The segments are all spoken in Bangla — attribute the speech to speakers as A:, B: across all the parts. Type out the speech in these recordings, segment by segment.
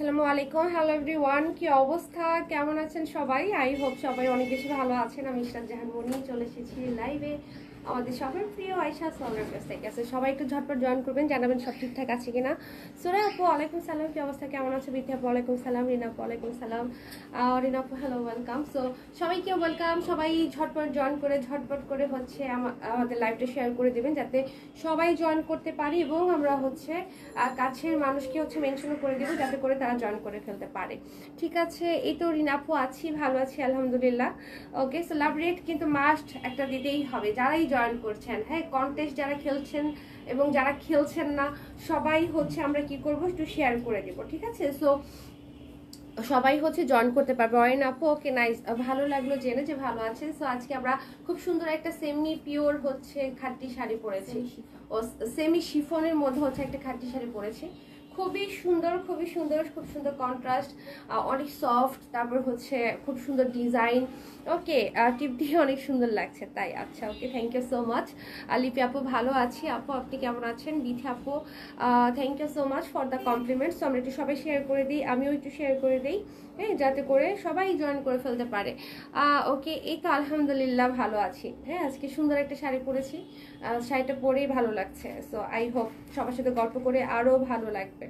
A: আসসালামু আলাইকুম, হ্যালো এভরিওয়ান, কি অবস্থা, কেমন আছেন সবাই? আই হোপ সবাই অনেক বেশি ভালো আছেন। আমি ইশরাত জাহান মনি চলে এসেছি লাইভে আমাদের সবার প্রিয় আয়শা সোনার কাছ থেকে। আছে সবাই একটু ঝটপট জয়েন করবেন, জানাবেন সব ঠিকঠাক আছে কিনা। সোরা আপু ওয়ালাইকুম সালাম, কি অবস্থা, কেমন আছে? বিথি আপু ওয়ালাইকুম সালাম, রিনা আপু ওয়ালাইকুম সালাম, রিনা আপু হ্যালো ওয়েলকাম। সো সবাইকে ওয়েলকাম, সবাই ঝটপট জয়েন করে ঝটপট করে হচ্ছে আমাদের লাইভটা শেয়ার করে দেবেন যাতে সবাই জয়েন করতে পারি, এবং আমরা হচ্ছে কাছের মানুষকে হচ্ছে মেনশনও করে দেবো যাতে করে তারা জয়েন করে ফেলতে পারে। ঠিক আছে, এই তো রিনাপু আছি, ভালো আছি আলহামদুলিল্লাহ। ওকে, সো লাভ রেট কিন্তু মাস্ট একটা দিতেই হবে যারাই জয়েন করছেন। হ্যাঁ, কন্টেস্ট যারা খেলছেন এবং যারা খেলছেন না সবাই হচ্ছে আমরা কি করব একটু শেয়ার করে দেবো, ঠিক আছে? সো সবাই হচ্ছে জয়েন করতে পারবে। অয়ন আপু ওকে নাইস, ভালো লাগলো জেনে যে ভালো আছেন। সো আজকে আমরা খুব সুন্দর একটা সেমি পিওর হচ্ছে খাঁটি শাড়ি পরেছি, ও সেমি শিফনের মধ্যে হচ্ছে একটা খাঁটি শাড়ি পরেছি। খুবই সুন্দর, খুবই সুন্দর, খুব সুন্দর কন্ট্রাস্ট, অনেক সফট, তারপর হচ্ছে খুব সুন্দর ডিজাইন। ওকে, টিপ দিয়ে অনেক সুন্দর লাগছে তাই। আচ্ছা, ওকে, থ্যাংক ইউ সো মাচ। লিপি আপু ভালো আছি, আপু আপনি কেমন আছেন? বিথি আপু thank you so much for the compliments. আমরা একটু সবাই শেয়ার করে দিই, আমিও একটু শেয়ার করে দিই, হ্যাঁ, যাতে করে সবাই জয়েন করে ফেলতে পারে। ওকে, এই তো আলহামদুলিল্লাহ ভালো আছি। হ্যাঁ, আজকে সুন্দর একটা শাড়ি পরেছি, শাড়িটা পরেই ভালো লাগছে। সো আই হোপ সবার সাথে গল্প করে আরও ভালো লাগবে।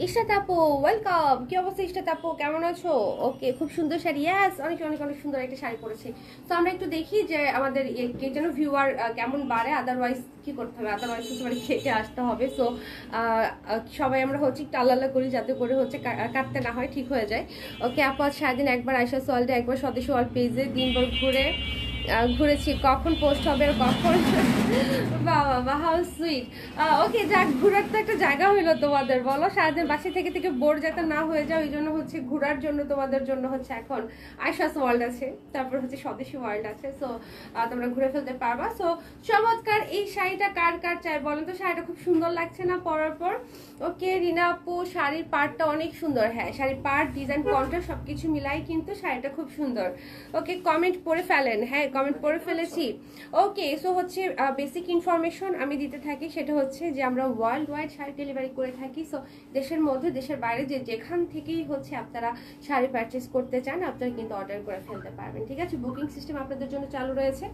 A: ইশরাত আপু ওয়েলকাম, কি অবস্থা ইশরাত আপু, কেমন আছো? ওকে, খুব সুন্দর শাড়ি, ইয়াস, অনেক অনেক অনেক সুন্দর একটা শাড়ি পরেছি। তো আমরা একটু দেখি যে আমাদের কে যেন ভিউয়ার কেমন বাড়ে, আদারওয়াইজ কি করতে হবে, আদারওয়াইজ হচ্ছে মানে খেটে আসতে হবে। সো সবাই আমরা হচ্ছে একটু আল্লাহ করি যাতে করে হচ্ছে কাটতে না হয়, ঠিক হয়ে যায়। ওকে আপু, আজ সারাদিন একবার আয়শা সোয়ালডে, একবার স্বদেশী ওয়ার্ল্ড পেজে দিনভর ঘুরেছি, কখন পোস্ট হবে আর কখন বাবা হাউ সুইট। ওকে, যাক, ঘোরার তো একটা জায়গা হইলো তোমাদের, বলো, সারাদিন বাসা থেকে থেকে বোর যাতে না হয়ে যাও, এই জন্য হচ্ছে ঘোরার জন্য তোমাদের জন্য হচ্ছে এখন আয়শাস ওয়ার্ল্ড আছে, তারপর হচ্ছে স্বদেশী ওয়ার্ল্ড আছে। সো তোমরা ঘুরে ফেলতে পারবা। সো চমৎকার এই শাড়িটা কার কার চাই বলেন তো? শাড়িটা খুব সুন্দর লাগছে না পরার পর? ওকে রিনা আপু, শাড়ির পার্টটা অনেক সুন্দর, হ্যাঁ, শাড়ির পার্ট, ডিজাইন, কন্ট্রাস্ট সবকিছু মিলাই কিন্তু শাড়িটা খুব সুন্দর। ওকে, কমেন্ট পড়ে ফেলেন, হ্যাঁ কমেন্ট পড়ে ফেলেছি। ওকে, সো হচ্ছে বেসিক ইনফরমেশন আমি দিতে থাকি, সেটা হচ্ছে যে আমরা ওয়ার্ল্ড ওয়াইড শাড়ি ডেলিভারি করে থাকি। সো দেশের মধ্যে দেশের বাইরে যেখান থেকেই হচ্ছে আপনারা শাড়ি পারচেস করতে চান আপনারা কিন্তু অর্ডার করে ফেলতে পারবেন, ঠিক আছে? বুকিং সিস্টেম আপনাদের জন্য চালু রয়েছে,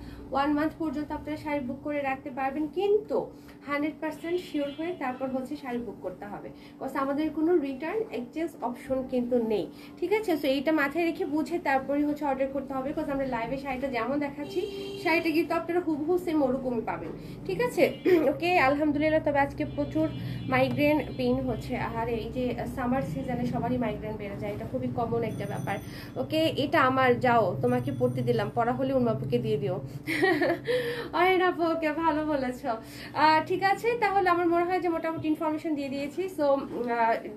A: 1 মান্থ পর্যন্ত আপনারা শাড়ি বুক করে রাখতে পারবেন, কিন্তু 100% শিওর হয়ে তারপর হচ্ছে শাড়ি বুক করতে হবে, বিকজ আমাদের কোনো রিটার্ন এক্সচেঞ্জ অপশন কিন্তু নেই, ঠিক আছে? সো এইটা মাথায় রেখে বুঝে তারপরেই হচ্ছে অর্ডার করতে হবে, বিকজ আমরা লাইভে শাড়িটা যেমন দেখাচ্ছি শাড়িটা কিন্তু আপনারা হুবহু সেম ওরকমই পাবেন, ঠিক আছে? ওকে, আলহামদুলিল্লাহ। তবে আজকে প্রচুর মাইগ্রেন পেইন হচ্ছে, আর এই যে সামার সিজনে সবারই মাইগ্রেন বেড়ে যায়, এটা খুবই কমন একটা ব্যাপার। ওকে, এটা আমার, যাও তোমাকে পড়তে দিলাম, পড়া হলে উন্মাপুকে দিয়ে দিও। অনেক আপু, ওকে, ভালো বলেছ। ঠিক আছে, তাহলে আমার মনে হয় যে মোটামুটি ইনফরমেশন দিয়ে দিয়েছি। সো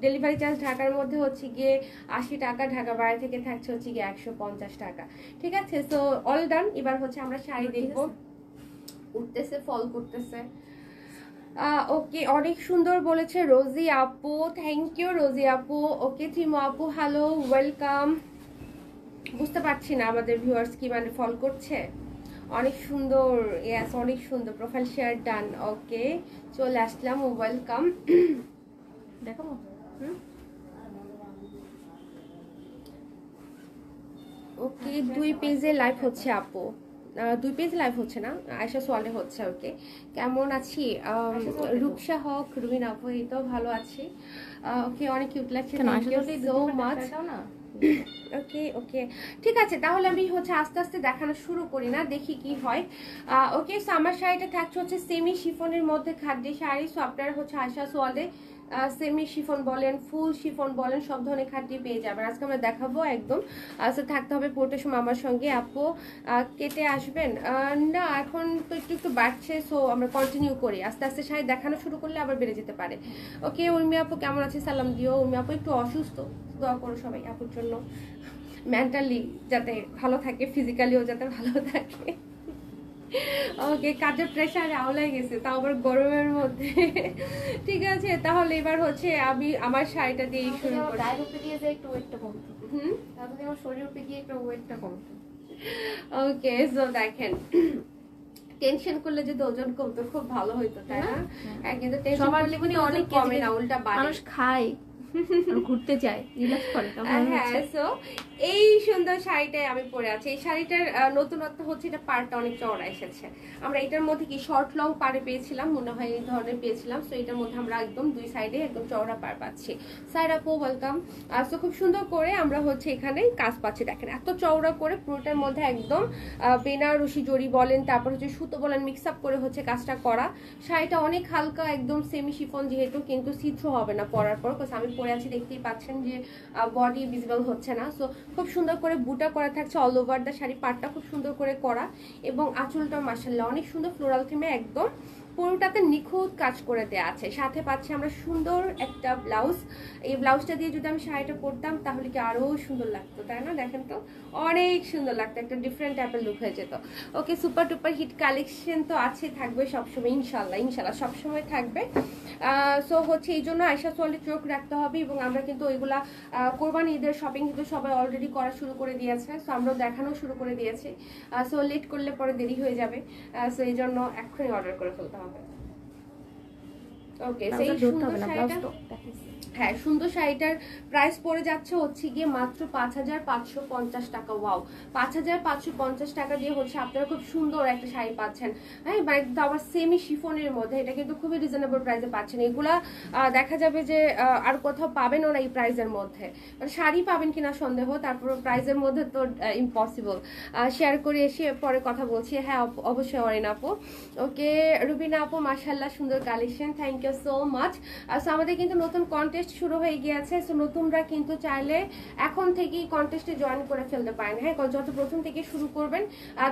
A: ডেলিভারি চার্জ ঢাকার মধ্যে হচ্ছে গিয়ে 80 টাকা, ঢাকা বাইরে থেকে থাকছে হচ্ছে গিয়ে 150 টাকা, ঠিক আছে? So all done. এবার হচ্ছে আমরা শাড়ি দেখবো, উঠতেছে, ফল করতেছে। ওকে, অনেক সুন্দর বলেছে রোজি আপু, থ্যাংক ইউ রোজি আপু। ওকে, থিমো আপু হ্যালো ওয়েলকাম। বুঝতে পারছি না আমাদের ভিউয়ার্স কি মানে ফল করছে। অনেক সুন্দর, ইয়াস, অনেক সুন্দর, প্রোফাইল শেয়ার ডান। ওকে, চলে আসলাম, ওয়েলকাম। দেখো ওকে, 2 পেজে লাইভ হচ্ছে আপু, 2 পেজ লাইভ হচ্ছে না, আয়শা সোয়ালে হচ্ছে। ওকে, কেমন আছি? রূপসা হক, রুবিন আপু, এই তো ভালো আছি। ওকে, অনেক কিউট লাগছে, থ্যাংক ইউ সো মাচ। ওকে ওকে, ঠিক আছে, তাহলে আমি হচ্ছে আস্তে আস্তে দেখানো শুরু করি, না দেখি কি হয়। ওকে, সো আমার শাড়িটা থাকছে হচ্ছে সেমি শিফনের মধ্যে খাদ্য শাড়ি। সো আপনারা হচ্ছে আয়শা সোয়ালে সেমি শিফন বলেন, ফুল শিফন বলেন, সব ধরনের খাদ্যই পেয়ে যাবেন। আজকে আমরা দেখাবো একদম। সো থাকতে হবে পুরোটা সময় আমার সঙ্গে। আপু কেটে আসবেন? না, এখন তো একটু একটু বাড়ছে, সো আমরা কন্টিনিউ করি, আস্তে আস্তে শাড়ি দেখানো শুরু করলে আবার বেড়ে যেতে পারে। ওকে, উর্মি আপু কেমন আছে? সালাম দিও। উর্মি আপু একটু অসুস্থ, দোয়া করো সবাই আপুর জন্য, মেন্টালি যাতে ভালো থাকে, ফিজিক্যালিও যাতে ভালো থাকে। ওকে, কাজের প্রেশারে আওলাই গেছে, তাও আবার গরমের মধ্যে। ঠিক আছে, তাহলে এবার হচ্ছে আমি আমার শাড়িটা দিয়ে শুরু করি।
B: গায়ের উপরে দিয়ে যে একটু ওয়েটটা কমতো, তাহলে আমার শরীরের উপরে গিয়ে একটু ওয়েটটা কমতো।
A: ওকে, সো দেখেন টেনশন করলে যদি ওজন কমতো খুব ভালো হইতো, তাই না? কিন্তু টেনশন করলে কিন্তু অনেক কমে না, উল্টা বাড়ে।
B: মানুষ খায়, ঘুরতে যায়, রিল্যাক্স করে।
A: হ্যাঁ, সো এই সুন্দর শাড়িটাই আমি পরে আছি। এই শাড়িটার নতুনত্ব হচ্ছে এটা পাড়টা অনেক চওড়া এসেছে। আমরা এটার মধ্যে কি শর্ট লং পাড়ে পেয়েছিলাম, মনে হয় এই ধরনের পেয়েছিলাম। সো এটার মধ্যে আমরা একদম দুই সাইডে একদম চওড়া পাড় পাচ্ছি। সাইড আপু ওয়েলকাম। সো খুব সুন্দর করে আমরা হচ্ছে এখানে কাজ পাচ্ছি, দেখেন এত চওড়া করে পুরোটার মধ্যে একদম বেনারসি জড়ি বলেন, তারপর হচ্ছে সুতো বলেন, মিক্স আপ করে হচ্ছে কাজটা করা। শাড়িটা অনেক হালকা, একদম সেমি শিফন যেহেতু, কিন্তু সিথ্রো হবে না পরার পর। আমি পরে আছি, দেখতেই পাচ্ছেন যে বডি ভিজিবল হচ্ছে না। সো খুব সুন্দর করে বুটা করা থাকছে অল ওভার দ্য শাড়ি, পাটটা খুব সুন্দর করে করা, এবং আঁচলটা মাশাআল্লাহ অনেক সুন্দর ফ্লোরাল থিমে একদম পুরোটাতে নিখুঁত কাজ করে দেওয়া আছে। সাথে পাচ্ছি আমরা সুন্দর একটা ব্লাউজ। এই ব্লাউজটা দিয়ে যদি আমি শাড়িটা পরতাম তাহলে কি আরো সুন্দর লাগতো, তাই না? দেখেন তো অনেক সুন্দর লাগতো, একটা ডিফারেন্ট টাইপের লুক হয়ে যেত। ওকে, সুপার টুপার হিট কালেকশন তো আছে, থাকবে সবসময়, ইনশাল্লাহ ইনশাল্লাহ সবসময় থাকবে। সো হচ্ছে এই জন্য আয়শা সোয়ালি চোখ রাখতে হবে, এবং আমরা কিন্তু ওইগুলা কোরবানি ঈদের শপিং কিন্তু সবাই অলরেডি করা শুরু করে দিয়েছে। সো আমরাও দেখানো শুরু করে দিয়েছি। সো লেট করলে পরে দেরি হয়ে যাবে। সো এই জন্য এখনই অর্ডার করে ফেলতে হবে। ওকে, সেই সুন্দর শাড়িটা, হ্যাঁ সুন্দর শাড়িটার প্রাইস পড়ে যাচ্ছে হচ্ছে গিয়ে মাত্র 5550 টাকা। ওয়াও, 5550 টাকা দিয়ে হচ্ছে আপনারা খুব সুন্দর একটা শাড়ি পাচ্ছেন। হ্যাঁ, মানে আবার সেমি শিফনের মধ্যে, এটা কিন্তু খুবই রিজনেবল প্রাইসে পাচ্ছেন। এগুলা দেখা যাবে যে আর কোথাও পাবেনও না এই প্রাইসের মধ্যে। মানে শাড়ি পাবেন কিনা সন্দেহ, তারপর প্রাইসের মধ্যে তো ইম্পসিবল। শেয়ার করে এসে পরে কথা বলছি। হ্যাঁ অবশ্যই অরিন আপু। ওকে, রুবিনা আপু মাশাআল্লাহ সুন্দর collection, thank you so much. So আমাদের কিন্তু নতুন কন্টেস্ট শুরু হয়ে গিয়েছে। সো নতুনরা কিন্তু চাইলে এখন থেকেই কন্টেস্টে জয়েন করে ফেলতে পারেন। হ্যাঁ, যত প্রথম থেকে শুরু করবেন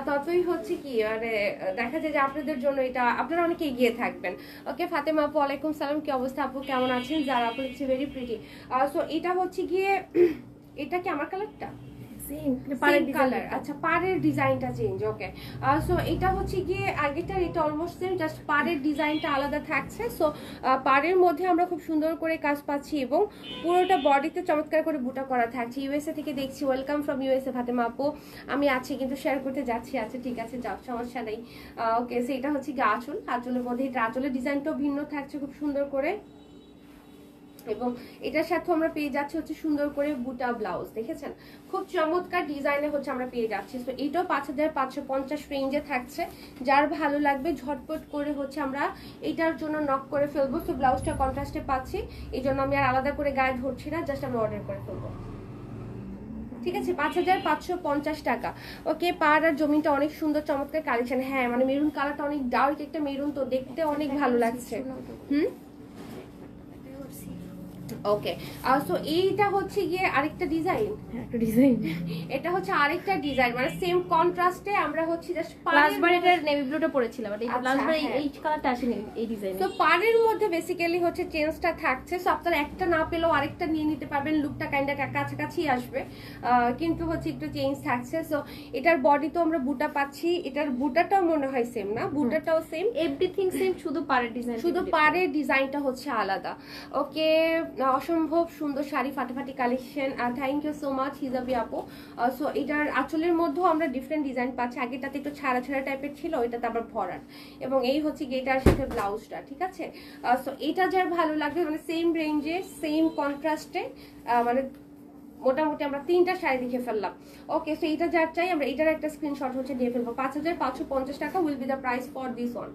A: ততই হচ্ছে কি মানে দেখা যায় যে আপনাদের জন্য এটা, আপনারা অনেক এগিয়ে থাকবেন। ওকে, ফাতেমা আপু ওয়ালাইকুম সালাম, কি অবস্থা আপু, কেমন আছেন? যারা আপু লিখছে ভেরি প্রিটি। সো এটা হচ্ছে গিয়ে, এটা কি আমার কালারটা? আচ্ছা, পাড়ের ডিজাইনটা চেঞ্জ। ওকে, সো এটা হচ্ছে গিয়ে আগেটার এটা অলমোস্ট সেম, জাস্ট পাড়ের ডিজাইনটা আলাদা থাকছে। সো পাড়ের মধ্যে আমরা খুব সুন্দর করে কাজ পাচ্ছি, এবং পুরোটা বডিতে চমৎকার করে বুটা করা থাকছে। ইউএসএ থেকে দেখছি, ওয়েলকাম ফ্রম ইউএসএ ফাতেমা আপু। আমি আছি কিন্তু শেয়ার করতে যাচ্ছি। আচ্ছা ঠিক আছে, যাও, সমস্যা নেই। ওকে, সো এটা হচ্ছে গিয়ে আঁচল, আঁচলের মধ্যে এটা আঁচলের ডিজাইনটাও ভিন্ন থাকছে খুব সুন্দর করে, এবং এটার সাথে আমরা পেয়ে যাচ্ছি হচ্ছে সুন্দর করে বুটা ব্লাউজ। দেখেছেন খুব চমৎকার ডিজাইনে হচ্ছে আমরা পেয়ে যাচ্ছি। তো এটাও 5550 রেঞ্জে থাকছে। যার ভালো লাগবে ঝটপট করে হচ্ছে আমরা এটার জন্য নক করে ফেলবো। তো ব্লাউজটা কন্ট্রাস্টে পাচ্ছি, এই জন্য আমি আর আলাদা করে গায়ে ধরছি না, জাস্ট আমরা অর্ডার করে ফেলবো। ঠিক আছে, 5550 টাকা। ওকে, পাড় আর জমিনটা অনেক সুন্দর চমৎকার কালেকশন। হ্যাঁ, মানে মেরুন কালারটা অনেক ডার্ক একটা মেরুন, তো দেখতে অনেক ভালো লাগছে। ওকে, সো এইটা হচ্ছে গিয়ে আরেকটা ডিজাইন, এটা হচ্ছে আরেকটা ডিজাইন, মানে সেম কন্ট্রাস্টে আমরা হচ্ছে জাস্ট
B: লাস্ট বার এটা নেভি ব্লুটা পরেছিলাম, আর এটা লাস্ট বার এই কালারটা আসেনি এই ডিজাইনে।
A: তো পাড়ের মধ্যে বেসিক্যালি হচ্ছে চেঞ্জটা থাকছে। সো আপনারা একটা না পেলেও আরেকটা নিয়ে নিতে পারবেন, লুকটা কাইন্ডা কাছাকাছি আসবে, কিন্তু হচ্ছে একটু চেঞ্জ থাকছে। সো এটার বডি তো আমরা বুটা পাচ্ছি, এটার বুটাটাও মনে হয় সেম না, বুটাটাও সেম,
B: এভরিথিং সেম, শুধু পাড়ের ডিজাইন,
A: শুধু পাড়ের ডিজাইনটা হচ্ছে আলাদা। ওকে, অসম্ভব সুন্দর শাড়ি, ফাটাফাটি collection, thank you so much হিজাবি আপু। সো এটার আঁচলের মধ্যেও আমরা ডিফারেন্ট ডিজাইন পাচ্ছি। আগেটাতে একটু ছাড়া ছাড়া টাইপের ছিল, এটাতে আবার ভরাট, এবং এই হচ্ছে গেটার সাথে ব্লাউজটা। ঠিক আছে, সো এটা যার ভালো লাগবে, মানে সেম রেঞ্জে সেম কন্ট্রাস্টে, মানে মোটামুটি আমরা তিনটা শাড়ি দেখে ফেললাম। ওকে, সো এটা যার চাই আমরা এটার একটা স্ক্রিনশট হচ্ছে দিয়ে ফেলবো। 5550 টাকা will be the price for this one.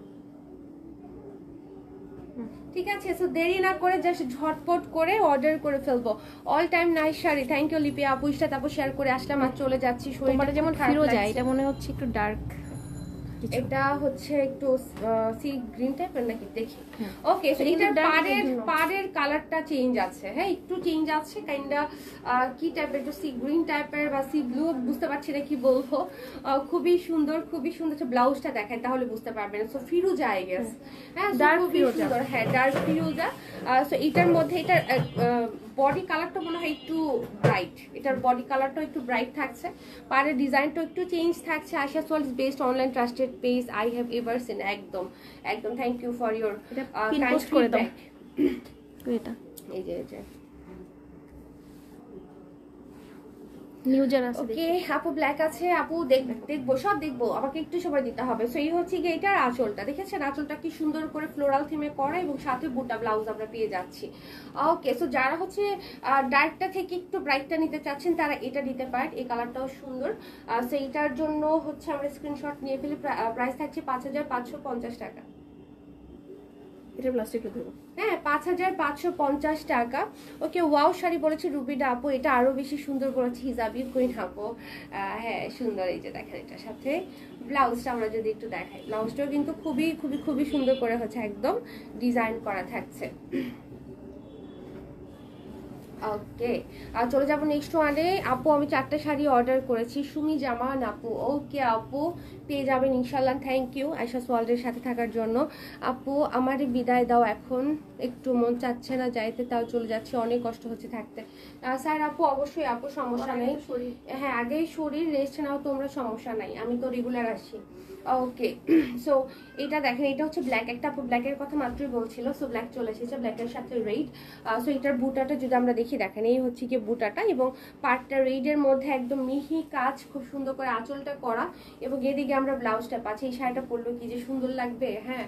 A: ঠিক আছে, সো দেরি না করে জাস্ট ঝটপট করে অর্ডার করে ফেলবো। অল টাইম নাইস শাড়ি, থ্যাংক ইউ লিপি আপু। ইস্টা তারপর শেয়ার করে আসলাম আর চলে যাচ্ছি।
B: শরীরটা যেমন ফিরোজা, এটা মনে হচ্ছে একটু ডার্ক,
A: এটা হচ্ছে একটু সি গ্রিন টাইপের নাকি দেখি। ওকে, সো এটার পাড়ের কালারটা চেঞ্জ আছে। হ্যাঁ, একটু চেঞ্জ আছে, কাইন্ডা কি টাইপের, একটু সি গ্রিন টাইপের বা সি ব্লু, বুঝতে পারছি না কি বলবো। খুবই সুন্দর, খুবই সুন্দর। ব্লাউজটা দেখায় তাহলে বুঝতে পারবেন। সো ফিরোজা আই গেস, হ্যাঁ ডার্ক ফিরোজা, হ্যাঁ ডার্ক ফিরোজা। সো এটার মধ্যে এটার বডি কালারটা মনে হয় একটু ব্রাইট, এটার বডি কালারটা একটু ব্রাইট থাকছে, পাড়ের ডিজাইনটা একটু চেঞ্জ থাকছে। আশা সোয়াল is best online trusted page I have ever seen. একদম একদম, thank you for your kind feedback. এটা এই যে
B: নিউ যারা আছে
A: ওকে আপু ব্ল্যাক আছে আপু দেখবো সব দেখবো, আমাকে একটু সময় দিতে হবে। সো এই হচ্ছে গিয়ে এটার আঁচলটা, দেখেছেন আঁচলটা কি সুন্দর করে ফ্লোরাল থিমে করা এবং সাথে বুটা ব্লাউজ আমরা পেয়ে যাচ্ছি। ওকে সো যারা হচ্ছে ডার্কটা থেকে একটু ব্রাইটটা নিতে চাচ্ছেন তারা এটা নিতে পারেন, এই কালারটাও সুন্দর। সো এইটার জন্য হচ্ছে আমরা স্ক্রিনশট নিয়ে ফেলি। প্রাইস থাকছে 5550 টাকা।
B: এটা প্লাস্টিক দেবো।
A: হ্যাঁ 5550 টাকা। ওকে ওয়াও শাড়ি বলেছে রুবিনা আপু, এটা আরো বেশি সুন্দর বলেছে হিজাবি কুইন আপু। হ্যাঁ সুন্দর, এই যে দেখেন এটার সাথে ব্লাউজটা আমরা যদি একটু দেখাই, ব্লাউজটাও কিন্তু খুবই খুবই খুবই সুন্দর করে হচ্ছে একদম ডিজাইন করা থাকছে। ওকে আর চলে যাবো নেক্সট ওয়ানে। আপু আমি 4টা শাড়ি অর্ডার করেছি, সুমি জামান আপু। ওকে আপু পেয়ে যাবেন ইনশাল্লাহ, থ্যাংক ইউ আয়শাস ওয়ার্ল্ডের সাথে থাকার জন্য। আপু আমারে বিদায় দাও, এখন একটু মন চাচ্ছে না যাইতে, তাও চলে যাচ্ছে, অনেক কষ্ট হচ্ছে থাকতে। স্যার আপু অবশ্যই আপু সমস্যা নেই, হ্যাঁ আগেই শরীর রেস্ট নাও তোমরা, সমস্যা নাই, আমি তো রেগুলার আসি। ওকে সো এটা দেখেন, এটা হচ্ছে ব্ল্যাক, একটা আপু ব্ল্যাকের কথা মাত্রই বলছিল। সো ব্ল্যাক চলে এসেছে, ব্ল্যাকের সাথে রেড। সো এটার বুটাটা যদি আমরা দেখি, দেখেন এই হচ্ছে কি বুটাটা এবং পার্টটা রেডের মধ্যে একদম মিহি কাজ, খুব সুন্দর করে আঁচলটা করা এবং এদিকে আমরা ব্লাউজটা পাচ্ছি। এই শাড়িটা পরলেও কি যে সুন্দর লাগবে। হ্যাঁ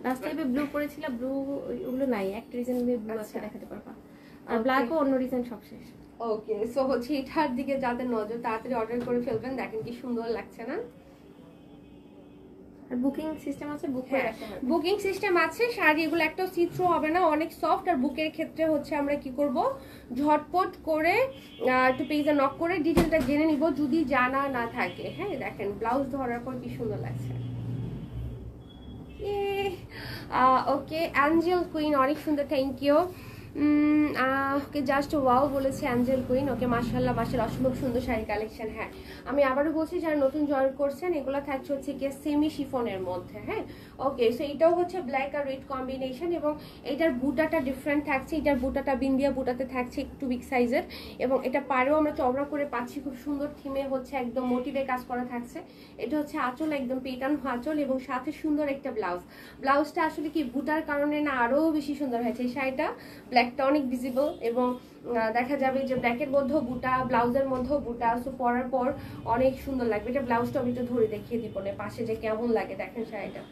B: লাস্ট টাইমে ব্লু পরেছিলাম, ব্লু ওগুলো নাই, একটা রিজন ব্লু আছে দেখাতে পারবা, আর ব্ল্যাকও অন্য রিজন সব শেষ।
A: ওকে সো হচ্ছে এটার দিকে যাদের নজর তাড়াতাড়ি অর্ডার করে ফেলবেন, দেখেন কি সুন্দর লাগছে না।
B: আর বুকিং সিস্টেম আছে, বুক করে রাখতে হবে।
A: বুকিং সিস্টেম আছে, শাড়ি এগুলো একটা চিত্র হবে না, অনেক সফট। আর বুকের ক্ষেত্রে হচ্ছে আমরা কি করব, ঝটপট করে একটু পেজে নক করে ডিটেলটা জেনে নিব যদি জানা না থাকে। হ্যাঁ দেখেন ব্লাউজ ধরার পর কি সুন্দর লাগছে। ওকে অ্যাঞ্জেল কুইন অনেক সুন্দর, thank you. Okay just wow বলেছে অ্যাঞ্জেল কুইন। ওকে মাশাআল্লাহ মাশাআল্লাহ অসম্ভব সুন্দর শাড়ি কালেকশন। হ্যাঁ আমি আবারও বলছি যারা নতুন জয়েন করছেন, এগুলো থাকছে হচ্ছে কি সেমি শিফনের মধ্যে। হ্যাঁ ওকে সো এটাও হচ্ছে ব্ল্যাক আর রেড কম্বিনেশন এবং এটার বুটাটা ডিফারেন্ট থাকছে। এটার বুটাটা বিন্দিয়া বুটাতে থাকছে একটু বিগ সাইজের এবং এটা পাড়েও আমরা চওড়া করে পাচ্ছি, খুব সুন্দর থিমে হচ্ছে একদম মোটিভে কাজ করা থাকছে। এটা হচ্ছে আঁচল, একদম পেটানো আঁচল এবং সাথে সুন্দর একটা ব্লাউজ। ব্লাউজটা আসলে কি বুটার কারণে না আরো বেশি সুন্দর হয়েছে। এই শাড়িটা ব্ল্যাকটা অনেক ভিজিবল এবং দেখা যাবে যে ব্ল্যাকের মধ্যেও বুটা, ব্লাউজের মধ্যেও বুটা। সো পরার পর অনেক সুন্দর লাগবে। এটা ব্লাউজটা আমি একটু ধরে দেখিয়ে দিব না পাশে যে কেমন লাগে, দেখেন শাড়িটা।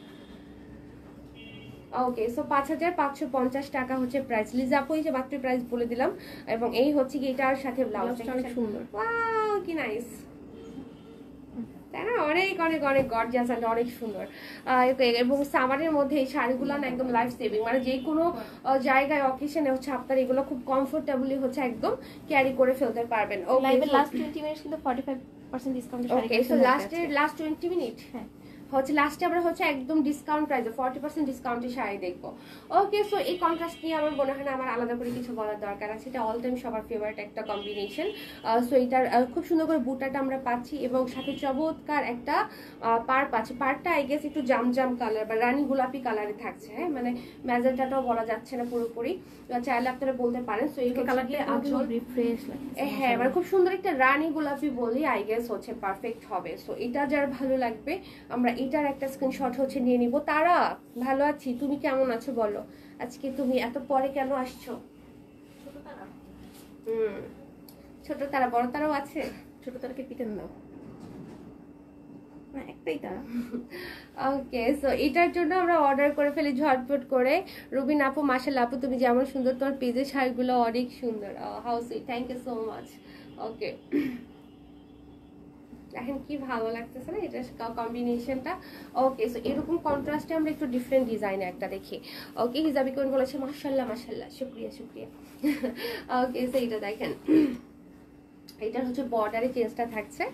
A: ওকে সো 5550 টাকা হচ্ছে প্রাইস। লিজা আপু এই যে মাত্র প্রাইস বলে দিলাম এবং এই হচ্ছে কি এটার সাথে ব্লাউজটা
B: অনেক সুন্দর।
A: ওয়াও কি নাইস, তাই না? অনেক অনেক অনেক গর্জিয়াস আর অনেক সুন্দর। এবং সামারের মধ্যে এই শাড়িগুলো না একদম লাইফ সেভিং, মানে যে কোনো জায়গায় অকেশনে হচ্ছে আপনার এগুলো খুব কমফোর্টেবলি হচ্ছে একদম ক্যারি করে ফেলতে পারবেন।
B: লাইভের লাস্ট 20 মিনিটস কিন্তু 45% discount sari.
A: Okay so last 20 minute
B: হ্যাঁ
A: হচ্ছে লাস্টে আমরা হচ্ছে একদম ডিসকাউন্ট প্রাইসে 40% ডিসকাউন্টে শাড়ি দেখবো। ওকে সো এই কন্ট্রাস্ট নিয়ে আমার মনে হয় না আমার আলাদা করে কিছু বলার দরকার আছে, এটা অল টাইম সবার ফেভারিট একটা কম্বিনেশন। সো এটার খুব সুন্দর করে বুটাটা আমরা পাচ্ছি এবং সাথে চমৎকার একটা পার পাচ্ছি। পারটা আই গেস একটু জাম কালার বা রানী গোলাপি কালারে থাকছে। হ্যাঁ মানে ম্যাজেন্টাটাও বলা যাচ্ছে না পুরোপুরি, চাইলে আপনারা বলতে পারেন। সো এই কালারটা আঁচল
B: রিফ্রেশ লাগে।
A: হ্যাঁ মানে খুব সুন্দর একটা রানী গোলাপি বলি আই গেস হচ্ছে পারফেক্ট হবে। সো এটা যার ভালো লাগবে আমরা এটার একটা স্ক্রিনশট হচ্ছে নিয়ে নিব। তারা ভালো আছি, তুমি কেমন আছো বলো? আজকে তুমি এত পরে কেন আসছো? ছোট তারা, বড় তারাও আছে।
B: ছোট তারাকে পিটান দাও না, একটাই তারা।
A: ওকে সো এটার জন্য আমরা অর্ডার করে ফেলি ঝটপট করে। রুবিন আপু মাশাআল্লাহ আপু তুমি যেমন সুন্দর, তোমার পেজের শাড়িগুলো অনেক সুন্দর। How sweet, thank you so much. Okay দেখেন কি ভালো লাগতেছে না এটা কম্বিনেশনটা। ওকে সো এরকম কন্ট্রাস্টে আমরা একটু ডিফারেন্ট ডিজাইনে একটা দেখি। ওকে হিজাবি কোন বলেছে মাশাআল্লাহ মাশাআল্লাহ, শুকরিয়া শুকরিয়া। ওকে সো এটা দেখেন, এটার হচ্ছে বর্ডারে চেঞ্জটা থাকছে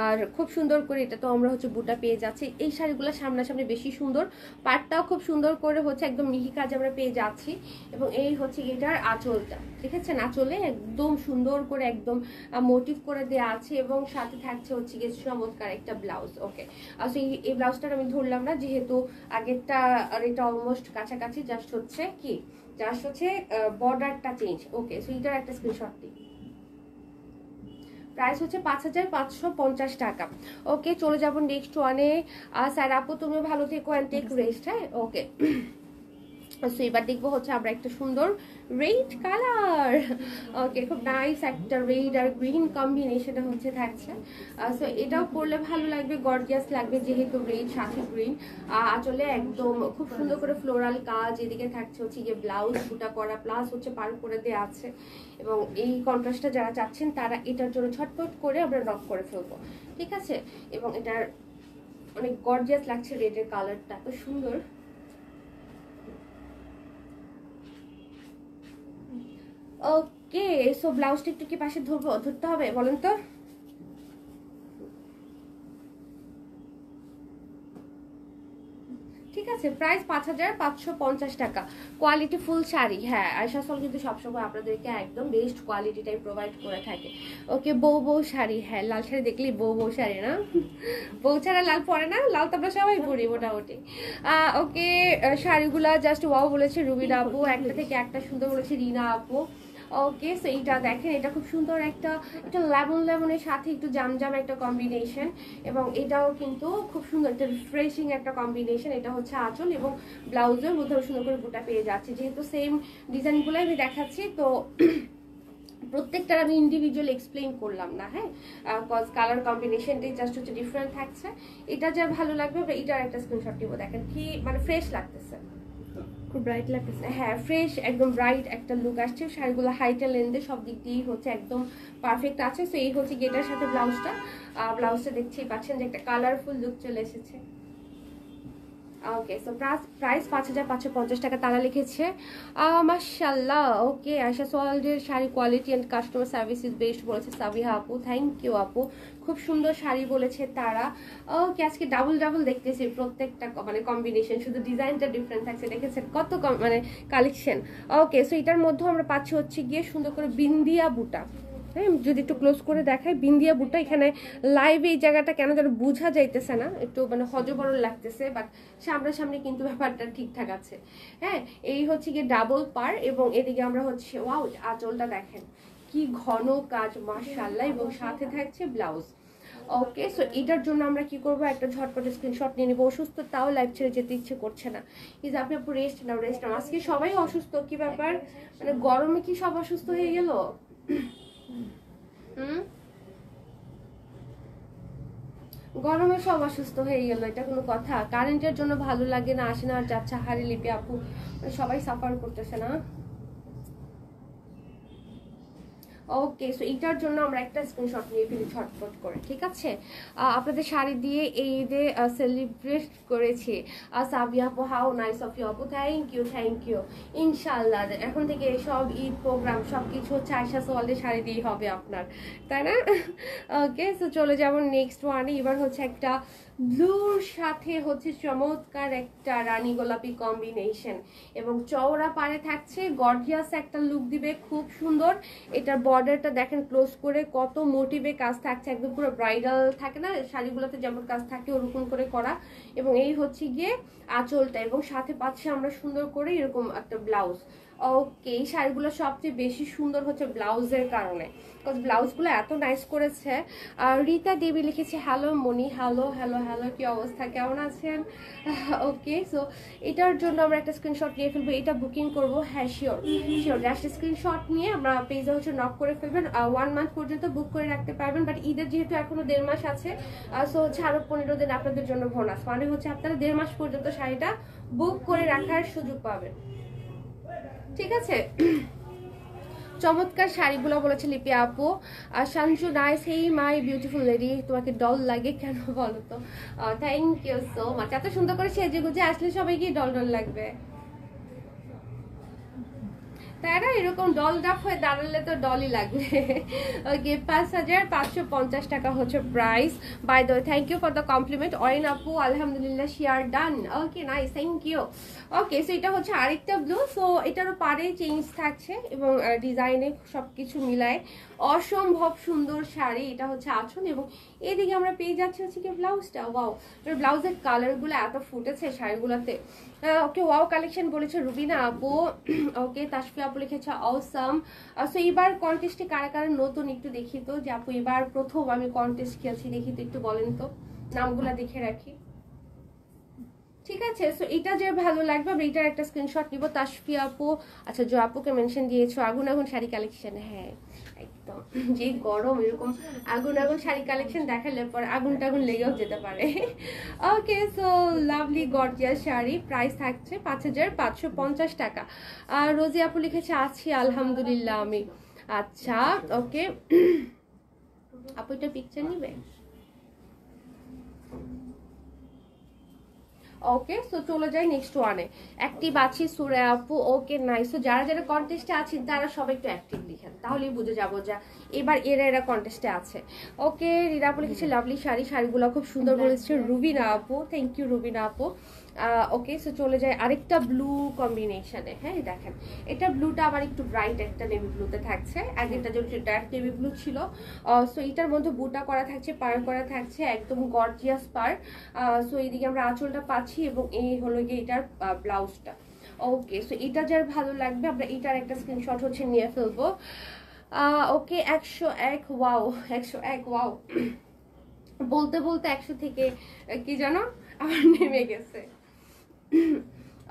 A: আর খুব সুন্দর করে এটা তো আমরা হচ্ছে বুটা পেয়ে যাচ্ছি। এই শাড়িগুলো সামনাসামনি বেশি সুন্দর, পাটটাও খুব সুন্দর করে হচ্ছে একদম মিহি কাজ আমরা পেয়ে যাচ্ছি এবং এই হচ্ছে এটার আঁচলটা, দেখেছেন আঁচলে একদম সুন্দর করে একদম মোটিভ করে দেওয়া আছে এবং সাথে থাকছে হচ্ছে গিয়ে চমৎকার একটা ব্লাউজ। ওকে আসলে এই ব্লাউজটার আমি ধরলাম না যেহেতু আগেরটা আর এটা অলমোস্ট কাছাকাছি, জাস্ট হচ্ছে বর্ডারটা চেঞ্জ। ওকে সো এটার একটা স্ক্রিনশট দিই। প্রাইস হচ্ছে 5550 টাকা। ওকে চলে যাবো নেক্সট ওয়ানে। স্যার আপু তুমি ভালো থেকো অ্যান্ড টেক রেস্ট। হ্যাঁ ওকে সো এবার দেখবো হচ্ছে আমরা একটা সুন্দর রেড কালার, ওকে খুব নাইস একটা রেড আর গ্রিন কম্বিনেশনে হচ্ছে থাকছে। সো এটাও পরলে ভালো লাগবে, গর্জিয়াস লাগবে, যেহেতু রেড সাথে গ্রিন। আসলে একদম খুব সুন্দর করে ফ্লোরাল কাজ, এদিকে থাকছে হচ্ছে গিয়ে ব্লাউজ বুটা করা, প্লাস হচ্ছে পার করে দেওয়া আছে। এবং এই কন্ট্রাস্টটা যারা চাচ্ছেন তারা এটার জন্য ছটপট করে আমরা নক করে ফেলবো, ঠিক আছে। এবং এটার অনেক গর্জিয়াস লাগছে, রেডের কালারটা এত সুন্দর। ওকে, সো ব্লাউজটা একটু কি পাশে ধরতে হবে বলেন তো? ঠিক আছে, প্রাইস 5550 টাকা, কোয়ালিটি ফুল শাড়ি। হ্যাঁ, আয়শা সল কিন্তু সবসময় আপনাদেরকে একদম বেস্ট কোয়ালিটিটাই প্রোভাইড করে থাকে। ওকে, বউ শাড়ি, হ্যাঁ লাল শাড়ি দেখলেই বউ শাড়ি না, বউ ছাড়া লাল পরে না, লাল তো আমরা সবাই পরি মোটামুটি। ওকে, শাড়িগুলা জাস্ট ওয়াও বলেছে রুবিনা আপু, একটা থেকে একটা সুন্দর বলেছে রিনা আপু। ওকে, সো এইটা দেখেন, এটা খুব সুন্দর একটা লেমনের সাথে একটু জামজাম একটা কম্বিনেশন, এবং এটাও কিন্তু খুব সুন্দর একটা রিফ্রেশিং একটা কম্বিনেশন। এটা হচ্ছে আঁচল এবং ব্লাউজের মধ্যে সুন্দর করে বুটা পেয়ে যাচ্ছে, যেহেতু সেম ডিজাইনগুলোই আমি দেখাচ্ছি তো প্রত্যেকটার আমি ইন্ডিভিজুয়াল এক্সপ্লেইন করলাম না, হ্যাঁ, কজ কালার কম্বিনেশনটাই জাস্ট হচ্ছে ডিফারেন্ট থাকছে। এটা যা ভালো লাগবে আমরা এটার একটা স্ক্রিনশট দিব, দেখেন কি মানে ফ্রেশ লাগতেছে,
B: খুব ব্রাইট লাগতেছে।
A: হ্যাঁ ফ্রেশ একদম ব্রাইট একটা লুক আসছে। শাড়িগুলো হাইটে লেন্থে সব দিক দিয়েই হচ্ছে একদম পারফেক্ট আছে। সো এই হচ্ছে গেটার সাথে ব্লাউজটা দেখতেই পাচ্ছেন যে একটা কালারফুল লুক চলে এসেছে। ওকে, সো প্রাইস 5550 টাকা তারা লিখেছে। মাশাআল্লাহ, ওকে, আয়শা সোয়ালডের sari quality and customer service is best বলেছে সাবিহা আপু, থ্যাংক ইউ আপু, খুব সুন্দর শাড়ি বলেছে তারা। ওকে, আজকে ডাবল দেখতেছি প্রত্যেকটা মানে কম্বিনেশন, শুধু ডিজাইনটা ডিফারেন্ট থাকছে, দেখেছেন কত মানে কালেকশন। ওকে, সো এটার মধ্যে আমরা পাচ্ছি হচ্ছে গিয়ে সুন্দর করে বিন্দিয়া বুটা, হ্যাঁ যদি একটু ক্লোজ করে দেখাই, বিন্দিয়া বুটা এখানে লাইভে এই জায়গাটা কেন যেন বোঝা যাইতেছে না, একটু মানে হজবরল লাগতেছে, বাট সামনাসামনি কিন্তু ব্যাপারটা ঠিকঠাক আছে। হ্যাঁ, এই হচ্ছে গিয়ে ডাবল পার, এবং এদিকে আমরা হচ্ছে ওয়াও আঁচলটা দেখেন কি ঘন কাজ মাশাআল্লাহ, এবং সাথে থাকছে ব্লাউজ। ওকে, সো এটার জন্য আমরা কি করবো, একটা ঝটপট স্ক্রিনশট নিয়ে নিবো। অসুস্থ তাও লাইভ ছেড়ে যেতে ইচ্ছে করছে না, এই যে আপনি আপু রেস্ট নাও। আজকে সবাই অসুস্থ, কি ব্যাপার মানে গরমে কি সব অসুস্থ হয়ে গেল? গরমে সব অসুস্থ হয়ে গেল, এটা কোনো কথা? কারেন্টের জন্য ভালো লাগে না, আসে না আর যাচ্ছে হারি লিপি আপু, সবাই সাফার করতেছে না। ওকে, সো এটার জন্য আমরা একটা স্ক্রিনশট নিয়ে ফেলি ঝটপট করে, ঠিক আছে। আপনাদের শাড়ি দিয়ে এই ঈদে সেলিব্রেট করেছি। সাবিয়া আপু, হাউ নাইস অফ ইউ আপু, থ্যাংক ইউ। ইনশাআল্লাহ এখন থেকে সব ঈদ প্রোগ্রাম সবকিছু হচ্ছে আয়শা সোয়ালের শাড়ি দিয়ে হবে আপনার, তাই না? ওকে, সো চলে যাবো নেক্সট ওয়ানে। এবার হচ্ছে একটা ব্লুর সাথে হচ্ছে চমৎকার একটা রানী গোলাপি কম্বিনেশন, এবং চওড়া পাড়ে থাকছে, গর্জিয়াস একটা লুক দিবে, খুব সুন্দর। এটার বর্ডারটা দেখেন ক্লোজ করে কত মোটিভে কাজ থাকছে, একদম পুরো ব্রাইডাল থাকে না শাড়িগুলোতে যেমন কাজ থাকে ওরকম করে করা। এবং এই হচ্ছে গিয়ে আঁচলটা, এবং সাথে পাচ্ছি আমরা সুন্দর করে এরকম একটা ব্লাউজ। ওকে, এই শাড়িগুলো সবচেয়ে বেশি সুন্দর হচ্ছে ব্লাউজের কারণে, বিকজ ব্লাউজগুলো এত নাইস করেছে। রীতা দেবী লিখেছে হ্যালো মনি, হ্যালো, কি অবস্থা, কেমন আছেন? ওকে, সো এটার জন্য আমরা একটা স্ক্রিনশট নিয়ে ফেলবো, এটা বুকিং করব। হ্যাঁ শিওর, জাস্ট স্ক্রিনশট নিয়ে আমরা পেজে হচ্ছে নক করে ফেলবেন। 1 মান্থ পর্যন্ত বুক করে রাখতে পারবেন, বাট ঈদের যেহেতু এখনো 1.5 মাস আছে, সো হচ্ছে আরো 15 দিন আপনাদের জন্য বোনাস, মানে হচ্ছে আপনারা 1.5 মাস পর্যন্ত শাড়িটা বুক করে রাখার সুযোগ পাবেন, ঠিক আছে। চমৎকার শাড়িগুলো বলেছে লিপি আপু। আর Sanju nice, hey my beautiful lady, তোমাকে ডল লাগে কেন বলো তো? থ্যাংক ইউ সো মাচ, এত সুন্দর করে সেজে গুজে আসলে সবাইকে ডল লাগবে, তাই না? এরকম ডল ডাফ হয়ে দাঁড়ালে তো ডলই লাগবে। ওকে, 5550 টাকা হচ্ছে price. By the way, thank you for the compliment Orin আপু, আলহামদুলিল্লাহ শিয়ার ডান। Okay nice, thank you. Okay, so এটা হচ্ছে আরেকটা ব্লু, সো এটারও পারে চেঞ্জ থাকছে, এবং ডিজাইনে সবকিছু মিলায় অসম্ভব সুন্দর শাড়ি। এটা হচ্ছে আঁচল, এবং এদিকে আমরা পেয়ে যাচ্ছি হচ্ছে কি ব্লাউজটা। ওয়াও, ব্লাউজের কালারগুলো এত ফুটেছে শাড়িগুলোতে। ওকে, ওয়াও কালেকশন বলেছে রুবিনা আপু। ওকে, তাসফিয়া আপু লিখেছে অসাম। সো এবার কন্টেস্টে কারা কারা নতুন একটু দেখি তো, যে আপু এবার প্রথম আমি কন্টেস্ট খেলছি, দেখি তো একটু বলেন তো, নামগুলা দেখে রাখি। ঠিক আছে, সো এটা যে ভালো লাগবে আমরা এটার একটা স্ক্রিনশট নিব। তাসফিয়া আপু, আচ্ছা জো আপুকে মেনশন দিয়েছো। আগুন আগুন শাড়ি কালেকশন, হ্যাঁ একদম, যে গরম এরকম আগুন আগুন শাড়ি কালেকশন দেখালে পর আগুন টাগুন লেগেও যেতে পারে। Okay, so lovely gorgeous sari, price থাকছে 5550 টাকা। আর রোজি আপু লিখেছে আছি আলহামদুলিল্লাহ আমি। আচ্ছা ওকে, আপু এটা পিকচার নিবে? ওকে, সো চলে যাই নেক্সট ওয়ানে। অ্যাক্টিভ আছি সুরে আপু, ওকে নাইস। সো যারা যারা কন্টেস্টে আছেন তারা সবাই একটু অ্যাক্টিভ লিখেন, তাহলেই বুঝে যাবো যে এবার এরা কন্টেস্টে আছে। ওকে, রিনা আপু লিখেছে লাভলি শাড়ি, শাড়িগুলো খুব সুন্দর বলেছে রুবিনা আপু, থ্যাংক ইউ রুবিনা আপু। ওকে, সো চলে যায় আরেকটা ব্লু কম্বিনেশনে। হ্যাঁ দেখেন, এটা ব্লুটা আবার একটু ব্রাইট একটা নেভি ব্লুতে থাকছে, আগেরটা যেটা ডার্ক নেভি ব্লু ছিল। সো এটার মধ্যে বুটা করা থাকছে, পার করা থাকছে, একদম গর্জিয়াস পার। সো এইদিকে আমরা আঁচলটা পাচ্ছি এবং এই হলো গিয়ে এটার ব্লাউজটা। ওকে, সো এটা যার ভালো লাগবে আমরা এটার একটা স্ক্রিনশট হচ্ছে নিয়ে ফেলবো। ওকে, 101, ওয়াও 101, ওয়াও বলতে বলতে 100 থেকে কি জানো আবার নেমে গেছে।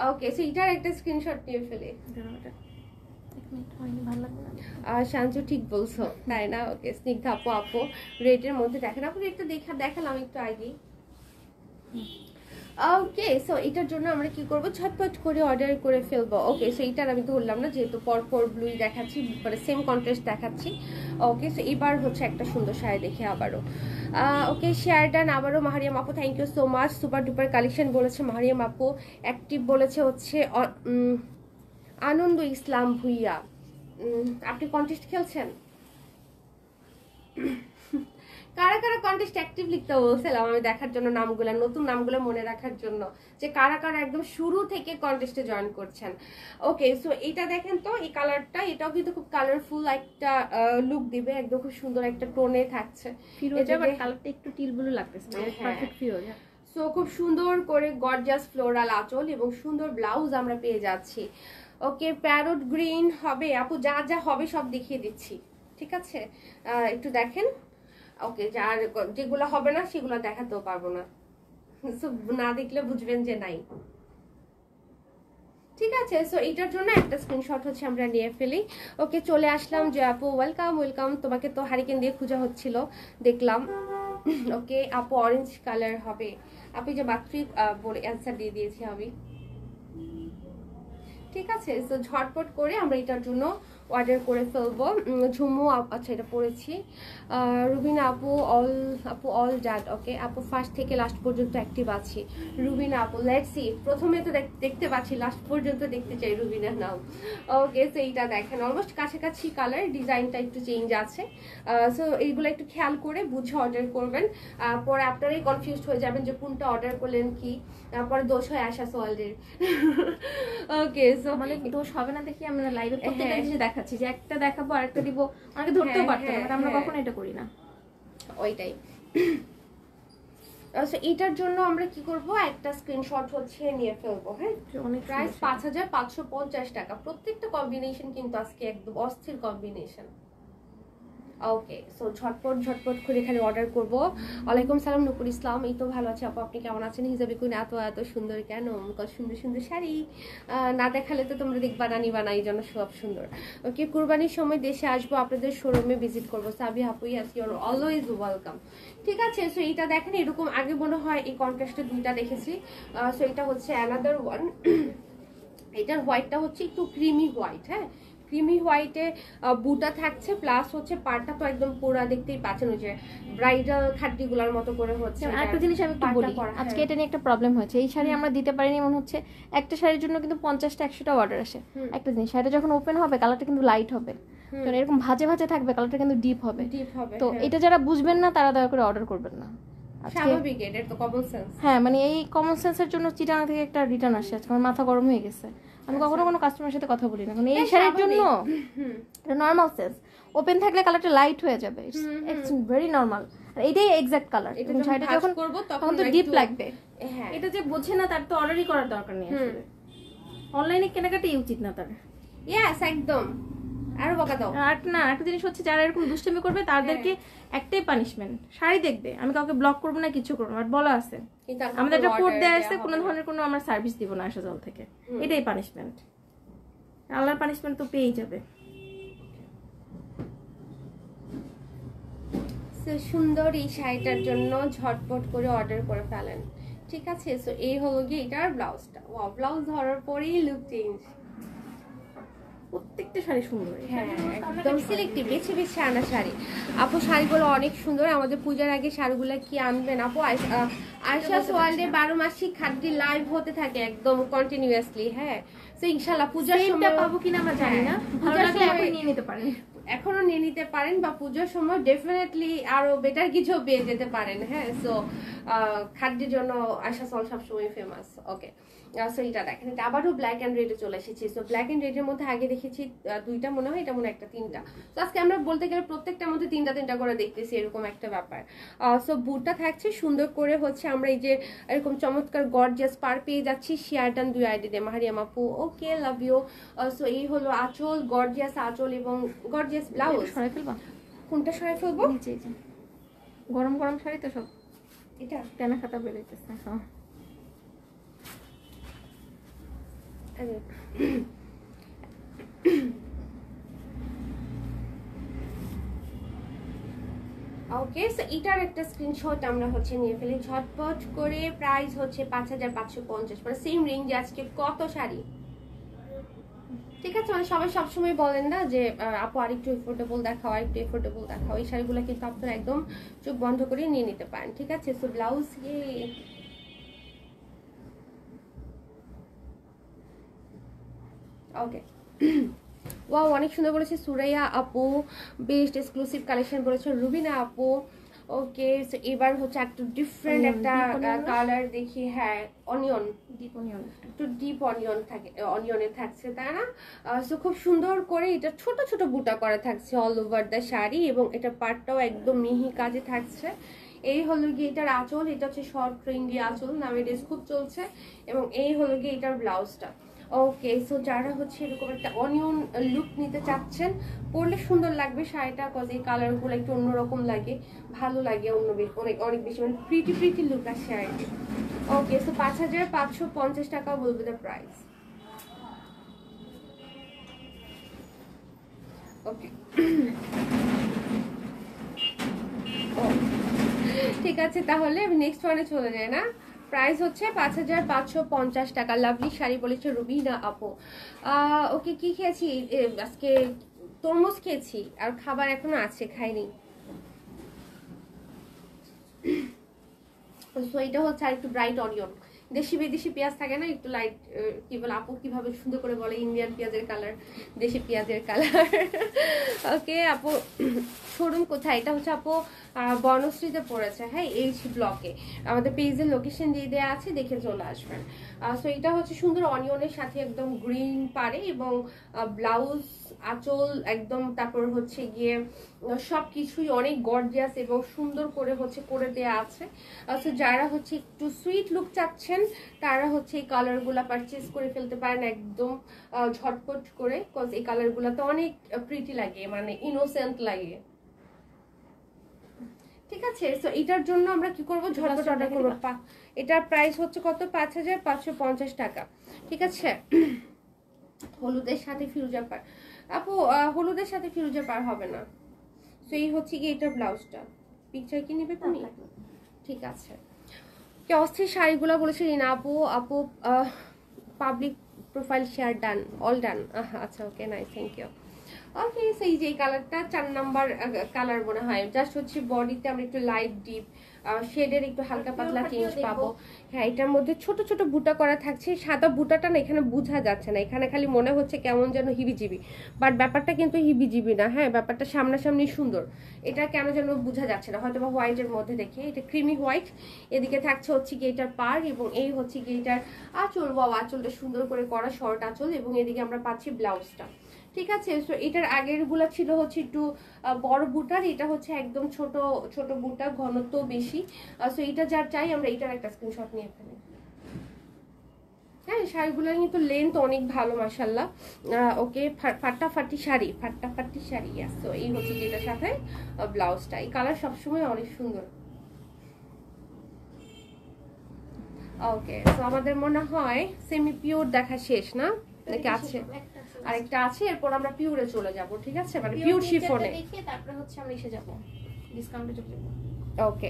A: ওকে, সো এটার একটা স্ক্রিনশট নিয়ে ফেলে। শান্তু ঠিক বলছো, তাই না? ওকে, স্নিগ্ধা আপু, আপু রেটের মধ্যে দেখেন, আপু রেটটা দেখালাম একটু আগে। ওকে, সো এটার জন্য আমরা কি করব, ঝটপট করে অর্ডার করে ফেলবো। ওকে, সো এইটার আমি ধরলাম না, যেহেতু পরপর ব্লুই দেখাচ্ছি, মানে সেম কন্ট্রাস্ট দেখাচ্ছি। ওকে, সো এবার হচ্ছে একটা সুন্দর শাড়ি দেখে আবারও। ওকে, শেয়ার ডান আবারও মাহারিয়াম আপু, thank you so much. Super duper collection বলেছে মাহারিয়াম আপু। অ্যাক্টিভ বলেছে হচ্ছে আনন্দ ইসলাম ভুইয়া। আপনি কন্টেস্ট খেলছেন? কারা কারা কন্টেস্ট অ্যাক্টিভ লিখতে বলছিলাম আমি দেখার জন্য, নামগুলো নতুন নামগুলো মনে রাখার জন্য, যে কারা কারা একদম শুরু থেকে কন্টেস্টে জয়েন করছেন। ওকে, সো এটা দেখেন তো, এই কালারটা, এটাও কিন্তু খুব কালারফুল একটা লুক দিবে, একদম খুব সুন্দর একটা টোনে থাকছে।
B: এটা বাট কালারটা একটু টিল ব্লু লাগতেছে, পারফেক্ট ফিরোজ।
A: সো খুব সুন্দর করে গর্জিয়াস ফ্লোরাল আঁচল এবং সুন্দর ব্লাউজ আমরা পেয়ে যাচ্ছি। ওকে, প্যারট গ্রিন হবে আপু, যা যা হবে সব দেখিয়ে দিচ্ছি, ঠিক আছে? একটু দেখেন। ওকে, যার যেগুলো হবে না সেগুলো দেখাতেও পারবো না, না দেখলে বুঝবেন যে নাই। ঠিক আছে, সো এটার জন্য একটা স্ক্রিনশট হচ্ছে আমরা নিয়ে ফেলি। ওকে, চলে আসলাম যে আপু, ওয়েলকাম ওয়েলকাম। তোমাকে তো হারিকেন দিয়ে খোঁজা হচ্ছিল, দেখলাম। ওকে আপু, অরেঞ্জ কালার হবে আপনি যে মাত্রই বলে অ্যান্সার দিয়ে দিয়েছি আমি। ঠিক আছে, তো ঝটপট করে আমরা এটার জন্য অর্ডার করে ফেলবো। ঝুমু, আচ্ছা এটা পড়েছি। রুবিনা আপু, অল ডাট। ওকে আপু, ফার্স্ট থেকে লাস্ট পর্যন্ত অ্যাক্টিভ আছি। রুবিনা আপু, লেটস সি, প্রথমে তো দেখতে পাচ্ছি, লাস্ট পর্যন্ত দেখতে চাই রুবিনা নাম। ওকে, সো এইটা দেখেন অলমোস্ট কাছাকাছি কালার, ডিজাইনটা একটু চেঞ্জ আছে। সো এইগুলো একটু খেয়াল করে বুঝে অর্ডার করবেন, পরে আপনারাই কনফিউজড হয়ে যাবেন যে কোনটা অর্ডার করলেন কি, তারপরে দোষ হয় আশা সোয়ালের। ওকে, সো
B: আমাদের দোষ হবে না দেখি আমরা লাইভে প্রত্যেকটা জিনিস দেখাচ্ছি, যে একটা দেখাবো আরেকটা দিব, অনেকে ধরতেও পারতো না, আমরা কখনো এটা করি না।
A: ওইটাই। আচ্ছা, এটার জন্য আমরা কি করব, একটা স্ক্রিনশট হচ্ছে নিয়ে ফেলবো। হ্যাঁ, অনেক প্রাইস 5550 টাকা। প্রত্যেকটা কম্বিনেশন কিন্তু আজকে একদম অস্থির কম্বিনেশন। ওকে, সো ঝটপট করে এখানে অর্ডার করব। ওয়ালাইকুম সালাম নুপুর ইসলাম, এই তো ভালো আছে আপু, আপনি কেমন আছেন? হিজাবি কুইন, এত সুন্দর কেন? কত সুন্দর সুন্দর শাড়ি না দেখালে তো তোমরা দেখবা না, নিবা না, এই জন্য সব সুন্দর। ওকে, কুরবানির সময় দেশে আসবো, আপনাদের শোরুমে ভিজিট করবো। সাবি আপু, yes you are always welcome. ঠিক আছে, সো এটা দেখেন, এরকম আগে মনে হয় এই কন্ট্রাস্টে দুইটা দেখেছি। সো এটা হচ্ছে অ্যানাদার ওয়ান। এটার হোয়াইটটা হচ্ছে একটু ক্রিমি হোয়াইট। হ্যাঁ, ক্রিমি হোয়াইটে বুটা থাকছে, প্লাস হচ্ছে পাড়টা তো একদম পুরা দেখতেই পাচ্ছেন, ওই যে ব্রাইডাল খাট্টিগুলার মতো করে হচ্ছে।
B: আরেকটা জিনিস আমি একটু বলি, আজকে এটা নিয়ে একটা প্রবলেম হয়েছে, এই শাড়ি আমরা দিতে পারিনি মনে হচ্ছে। একটা শাড়ির জন্য কিন্তু 50টা 100টা অর্ডার আসে। একটা জিনিস, শাড়িটা যখন ওপেন হবে কালারটা কিন্তু লাইট হবে, কারণ এরকম ভাজে ভাজে থাকবে, কালারটা কিন্তু ডিপ হবে। তো এটা যারা বুঝবেন না তারা দয়া করে অর্ডার করবেন না।
A: স্বাভাবিক, এটা তো কমন সেন্স।
B: হ্যাঁ, মানে এই কমন সেন্সের জন্য চিটাং থেকে একটা রিটার্ন আসে, আজকে আমার মাথা গরম হয়ে গেছে। আমি কখনো কোনো কাস্টমারের সাথে কথা বলি না, কারণ এই শাড়ির জন্য এটা নর্মাল সেন্স, ওপেন থাকলে কালারটা লাইট হয়ে যাবে, ইটস ভেরি নর্মাল। আর এটাই এক্সাক্ট কালার, এবং শাড়িটা যখন করব তখন তো ডিপ লাগবে। হ্যাঁ, এটা যে বোঝে না তার তো অর্ডারই করার দরকার নেই আসলে, অনলাইনে কেনাকাটাই উচিত না তার।
A: ইয়েস, একদম আরো বকা দাও।
B: আর না, একটা জিনিস হচ্ছে যারা এরকম দুষ্টামি করবে তাদেরকে একটাই পানিশমেন্ট, শাড়ি দেখবে, আমি কাউকে ব্লক করবো না, কিছু করবো না, বাট বলা আছে
A: কিন্তু
B: আমাদের একটা কোড
A: order
B: দেয়া
A: দেয়া
B: আছে, কোনো
A: হবে না।
B: ধরনের কোনো আমরা সার্ভিস দিব না আসা জল থেকে, এটাই পানিশমেন্ট। আল্লাহর পানিশমেন্ট তো পেয়েই যাবে।
A: So, সুন্দর এই শাড়িটার জন্য ঝটপট করে অর্ডার করে ফেলেন, ঠিক আছে? সো এই হলো গিয়ে এটার ব্লাউজটা। ওয়াও, ব্লাউজ ধরার পরেই লুক চেঞ্জ।
B: প্রত্যেকটা শাড়ি সুন্দর,
A: হ্যাঁ, একদম সিলেক্টিভ, বেছে বেছে আনা শাড়ি। আপু শাড়িগুলো অনেক সুন্দর। আমাদের পূজার আগে শাড়িগুলো কি আনবেন আপু? আয়শাস ওয়ার্ল্ডে 12 মাসিক খাদ্যি লাইভ হতে থাকে একদম কন্টিনিউয়াসলি। হ্যাঁ, তো ইনশাআল্লাহ পূজার সময়
B: পাবো কিনা আমরা জানি না, ভালো লাগলে এখন নিয়ে নিতে পারেন,
A: এখনো নিয়ে নিতে পারেন, বা পুজোর সময় ডেফিনেটলি আরো বেটার কিছু পেয়ে যেতে পারেন। হ্যাঁ, সো খাদ্যের জন্য আশা সল সবসময় ফেমাস। ওকে, সো এটা দেখেন, এটা আবারও ব্ল্যাক অ্যান্ড রেডে চলে এসেছি। সো ব্ল্যাক অ্যান্ড রেডের মধ্যে আগে দেখেছি দুইটা, মনে হয় এটা মনে হয় একটা, তিনটা। তো আজকে আমরা বলতে গেলে প্রত্যেকটার মধ্যে তিনটা তিনটা করে দেখতেছি, এরকম একটা ব্যাপার। সো বুটটা থাকছে সুন্দর করে, হচ্ছে আমরা এই যে এরকম চমৎকার গর্জিয়াস পার পেয়ে যাচ্ছি শেয়ার ডান 2 আইডিতে। মাহারিয়াম আপু, ওকে, লাভ ইউ। সো এই হলো আঁচল, গর্জিয়াস আঁচল এবং গর্জিয়াস ব্লাউজ।
B: সরাই ফেলবা?
A: কোনটা সরাই ফেলবো?
B: নিচে এই যে গরম গরম শাড়ি তো সব
A: এটা
B: টানা খাতা বেরোইতেছে। হ্যাঁ,
A: ওকে, সো এটার একটা স্ক্রিনশট আমরা হচ্ছে নিয়ে ফেলি ঝটপট করে। প্রাইস হচ্ছে 5550, মানে সেম রেঞ্জে আজকে কত শাড়ি, ঠিক আছে? মানে সবাই সবসময় বলেন না যে আপু আরেকটু এফোর্ডেবল দেখাও, আরেকটু এফোর্ডেবল দেখাও। এই শাড়িগুলো কিন্তু আপনারা একদম চোখ বন্ধ করে নিয়ে নিতে পারেন, ঠিক আছে? সো ব্লাউজ ওকে। ওয়াও, অনেক সুন্দর বলেছে সুরাইয়া আপু, বেস্ট এক্সক্লুসিভ কালেকশন বলেছে রুবিনা আপু। ওকে, সো এবার হচ্ছে একটু ডিফারেন্ট একটা কালার দেখি। হ্যাঁ, অনিয়ন,
B: ডিপ অনিয়ন,
A: একটু ডিপ অনিয়ন থাকে, অনিয়নে থাকছে, তাই না? সো খুব সুন্দর করে এটা ছোট ছোট বুটা করা থাকছে অল ওভার দ্য শাড়ি, এবং এটা পাটটাও একদম মিহি কাজে থাকছে। এই হলো গিয়ে এটার আঁচল, এটা হচ্ছে শর্ট ট্রেন্ডি আঁচল, নামে ড্রেস খুব চলছে। এবং এই হলো গিয়ে এটার ব্লাউজটা। ওকে, সো যারা হচ্ছে এরকম একটা অনিয়ন লুক নিতে চাচ্ছেন, পরলে সুন্দর লাগবে শাড়িটা, কজ এই কালারগুলো একটু অন্যরকম লাগে, ভালো লাগে, অনেক অনেক বেশি, মানে প্রিটি প্রিটি লুক আসে আর কি। ওকে, সো 5550 টাকা বলবে দ্য প্রাইস। ওকে, ঠিক আছে, তাহলে নেক্সট ওয়ানে চলে যায় না? প্রাইস হচ্ছে 5550 টাকা। লাভলি শাড়ি বলেছে রুবিনা আপু। ওকে, কি খেয়েছি আজকে? তরমুজ খেয়েছি, আর খাবার এখনো আছে, খাইনি। সো এটা হচ্ছে আর একটু ব্রাইট অনিয়ন, দেশি বিদেশি পেঁয়াজ থাকে না, একটু লাইট, কি বলে আপু কিভাবে সুন্দর করে বলে, ইন্ডিয়ান পেঁয়াজের কালার, দেশি পেঁয়াজের কালার। ওকে আপু, শোরুম কোথায়? এটা হচ্ছে আপু বর্ণশ্রীতে পড়েছে, হ্যাঁ, এইচ ব্লকে। আমাদের পেজের লোকেশন দিয়ে দেওয়া আছে, দেখে চলে আসবেন। সো এটা হচ্ছে সুন্দর অনিয়নের সাথে একদম গ্রিন পারে, এবং ব্লাউজ, আঁচল একদম, তারপর হচ্ছে গিয়ে সবকিছুই অনেক গর্জিয়াস এবং সুন্দর করে হচ্ছে করে দেয়া আছে। সো যারা হচ্ছে একটু সুইট লুক চাচ্ছেন, তারা হচ্ছে এই কালারগুলো পারচেজ করে ফেলতে পারেন একদম ঝটপট করে, কজ এই কালারগুলো তো অনেক প্রিটি লাগে, মানে ইনোসেন্ট লাগে, ঠিক আছে? সো এটার জন্য আমরা কি করব, ঝটপট অর্ডার করবো। এটার প্রাইস হচ্ছে কত? 5550 টাকা, ঠিক আছে? হলুদের সাথে ফিরোজা পার আপু, হলুদের সাথে ফিরোজা পার হবে না। সো এই হচ্ছে কি এটার ব্লাউজটা, পিকচার কি নিবে তুমি? ঠিক আছে। কি অস্থির শাড়িগুলো বলেছে রিনা আপু। আপু public profile share done, all done. আচ্ছা, ওকে, নাইস, থ্যাংক ইউ। ওকে, সেই যে কালারটা 4 নাম্বার কালার মনে হয়, জাস্ট হচ্ছে বডিতে আমরা একটু লাইট ডিপ শেডের একটু হালকা পাতলা চেঞ্জ পাবো। হ্যাঁ, এটার মধ্যে ছোট ছোট বুটা করা থাকছে, সাদা বুটাটা না এখানে বোঝা যাচ্ছে না, এখানে খালি মনে হচ্ছে কেমন যেন হিবিজিবি, বাট ব্যাপারটা কিন্তু হিবিজিবি না। হ্যাঁ, ব্যাপারটা সামনাসামনি সুন্দর, এটা কেন যেন বোঝা যাচ্ছে না, হয়তো বা হোয়াইটের মধ্যে দেখে। এটা ক্রিমি হোয়াইট, এদিকে থাকছে হচ্ছে কি এটার পার, এবং এই হচ্ছে কি এটার আঁচল। বাবা, আঁচলটা সুন্দর করে করা শর্ট আঁচল, এবং এদিকে আমরা পাচ্ছি ব্লাউজটা, ঠিক আছে? সো এটার আগের গুলা ছিল হচ্ছে একটু বড় বুটার, এটা হচ্ছে একদম ছোট ছোট বুটা, ঘনত্ব বেশি। সো এটা যার চাই, আমরা এটার একটা স্ক্রিনশট নিয়ে ফেলি। হ্যাঁ শাড়িগুলো কিন্তু লেন্থ অনেক ভালো মাশাল্লাহ। ওকে ফাটাফাটি শাড়ি, ফাটাফাটি শাড়ি। তো এই হচ্ছে যেটার সাথে ব্লাউজটা, এই কালার সবসময় অনেক সুন্দর। ওকে তো আমাদের মনে হয় সেমি পিওর দেখা শেষ না, নাকি আছে আরেকটা আছে, এরপর আমরা পিওরে চলে যাব, ঠিক আছে? মানে পিওর শিফনে
B: দেখে তারপরে হচ্ছে আমরা এসে যাব ডিসকাউন্টে চলে যাব।
A: ওকে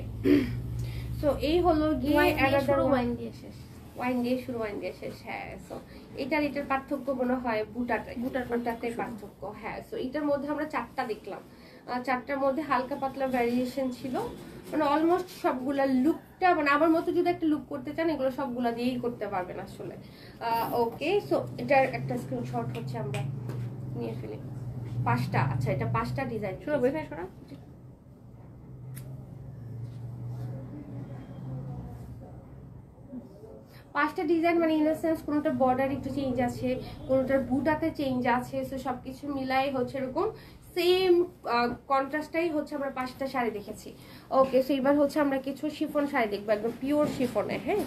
A: সো এই হলো গিয়ে
B: অ্যানাদার ওয়াইন দিয়ে শেষ,
A: ওয়াইন দিয়ে শুরু, ওয়াইন দিয়ে শেষ। হ্যাঁ সো এটার পার্থক্য মনে হয় বুটাতে পার্থক্য। হ্যাঁ সো এটার মধ্যে আমরা 4টা দেখলাম, 4টার মধ্যে হালকা পাতলা ভ্যারিয়েশন ছিল, মানে অলমোস্ট সবগুলা লুকটা, মানে আমার মতো যদি একটা লুক করতে চান এগুলো সবগুলা দিয়েই করতে পারবেন আসলে। ওকে সো এটার একটা স্ক্রিনশট হচ্ছে আমরা নিয়ে ফেলি। 5টা, আচ্ছা এটা 5টা ডিজাইন।
B: শোনো বই শোনা,
A: 5টা ডিজাইন, মানে ইন দ্য সেন্স কোনোটার বর্ডার একটু চেঞ্জ আছে, কোনোটার বুটাতে চেঞ্জ আছে, সো সবকিছু মিলাই হচ্ছে এরকম সেম কন্ট্রাস্টটাই হচ্ছে আমরা 5টা শাড়ি দেখেছি। ওকে সো এবার হচ্ছে আমরা কিছু শিফন শাড়ি দেখবো, একদম পিওর শিফনে। হ্যাঁ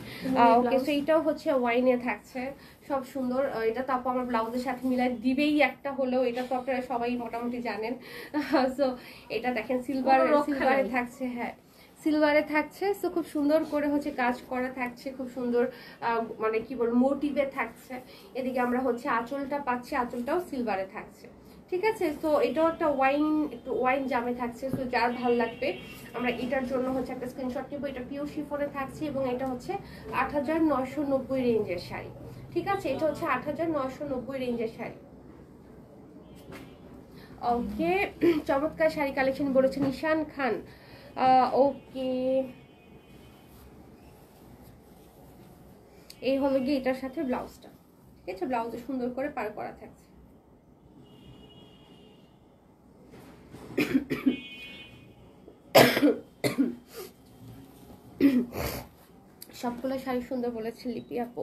A: ওকে সো এইটাও হচ্ছে ওয়াইনে থাকছে, সব সুন্দর। এটা তো আপু আমার ব্লাউজের সাথে মিলাই দিবেই একটা হলেও, এটা তো আপনারা সবাই মোটামুটি জানেন। সো এটা দেখেন সিলভারে থাকছে। হ্যাঁ সিলভারে থাকছে, সো খুব সুন্দর করে হচ্ছে কাজ করা থাকছে, খুব সুন্দর মানে কি বল মোটিভে থাকছে। এদিকে আমরা হচ্ছে আঁচলটা পাচ্ছি, আঁচলটাও সিলভারে থাকছে, ঠিক আছে? তো এটাও একটা একটু ওয়াইন জামে থাকছে, সো যার ভালো লাগবে আমরা এটার জন্য হচ্ছে একটা স্ক্রিনশট নেবো। এটা পিওর শিফনে থাকছে এবং এটা হচ্ছে 8990 রেঞ্জের শাড়ি, ঠিক আছে? এটা হচ্ছে 8990 রেঞ্জের শাড়ি। ওকে চমৎকার শাড়ি কালেকশন বলেছেন ঈশান খান। ওকে এই হলো গিয়ে এটার সাথে ব্লাউজটা, ঠিক আছে? ব্লাউজে সুন্দর করে পার করা থাকছে। সবগুলো শাড়ি সুন্দর বলেছে লিপি আপু।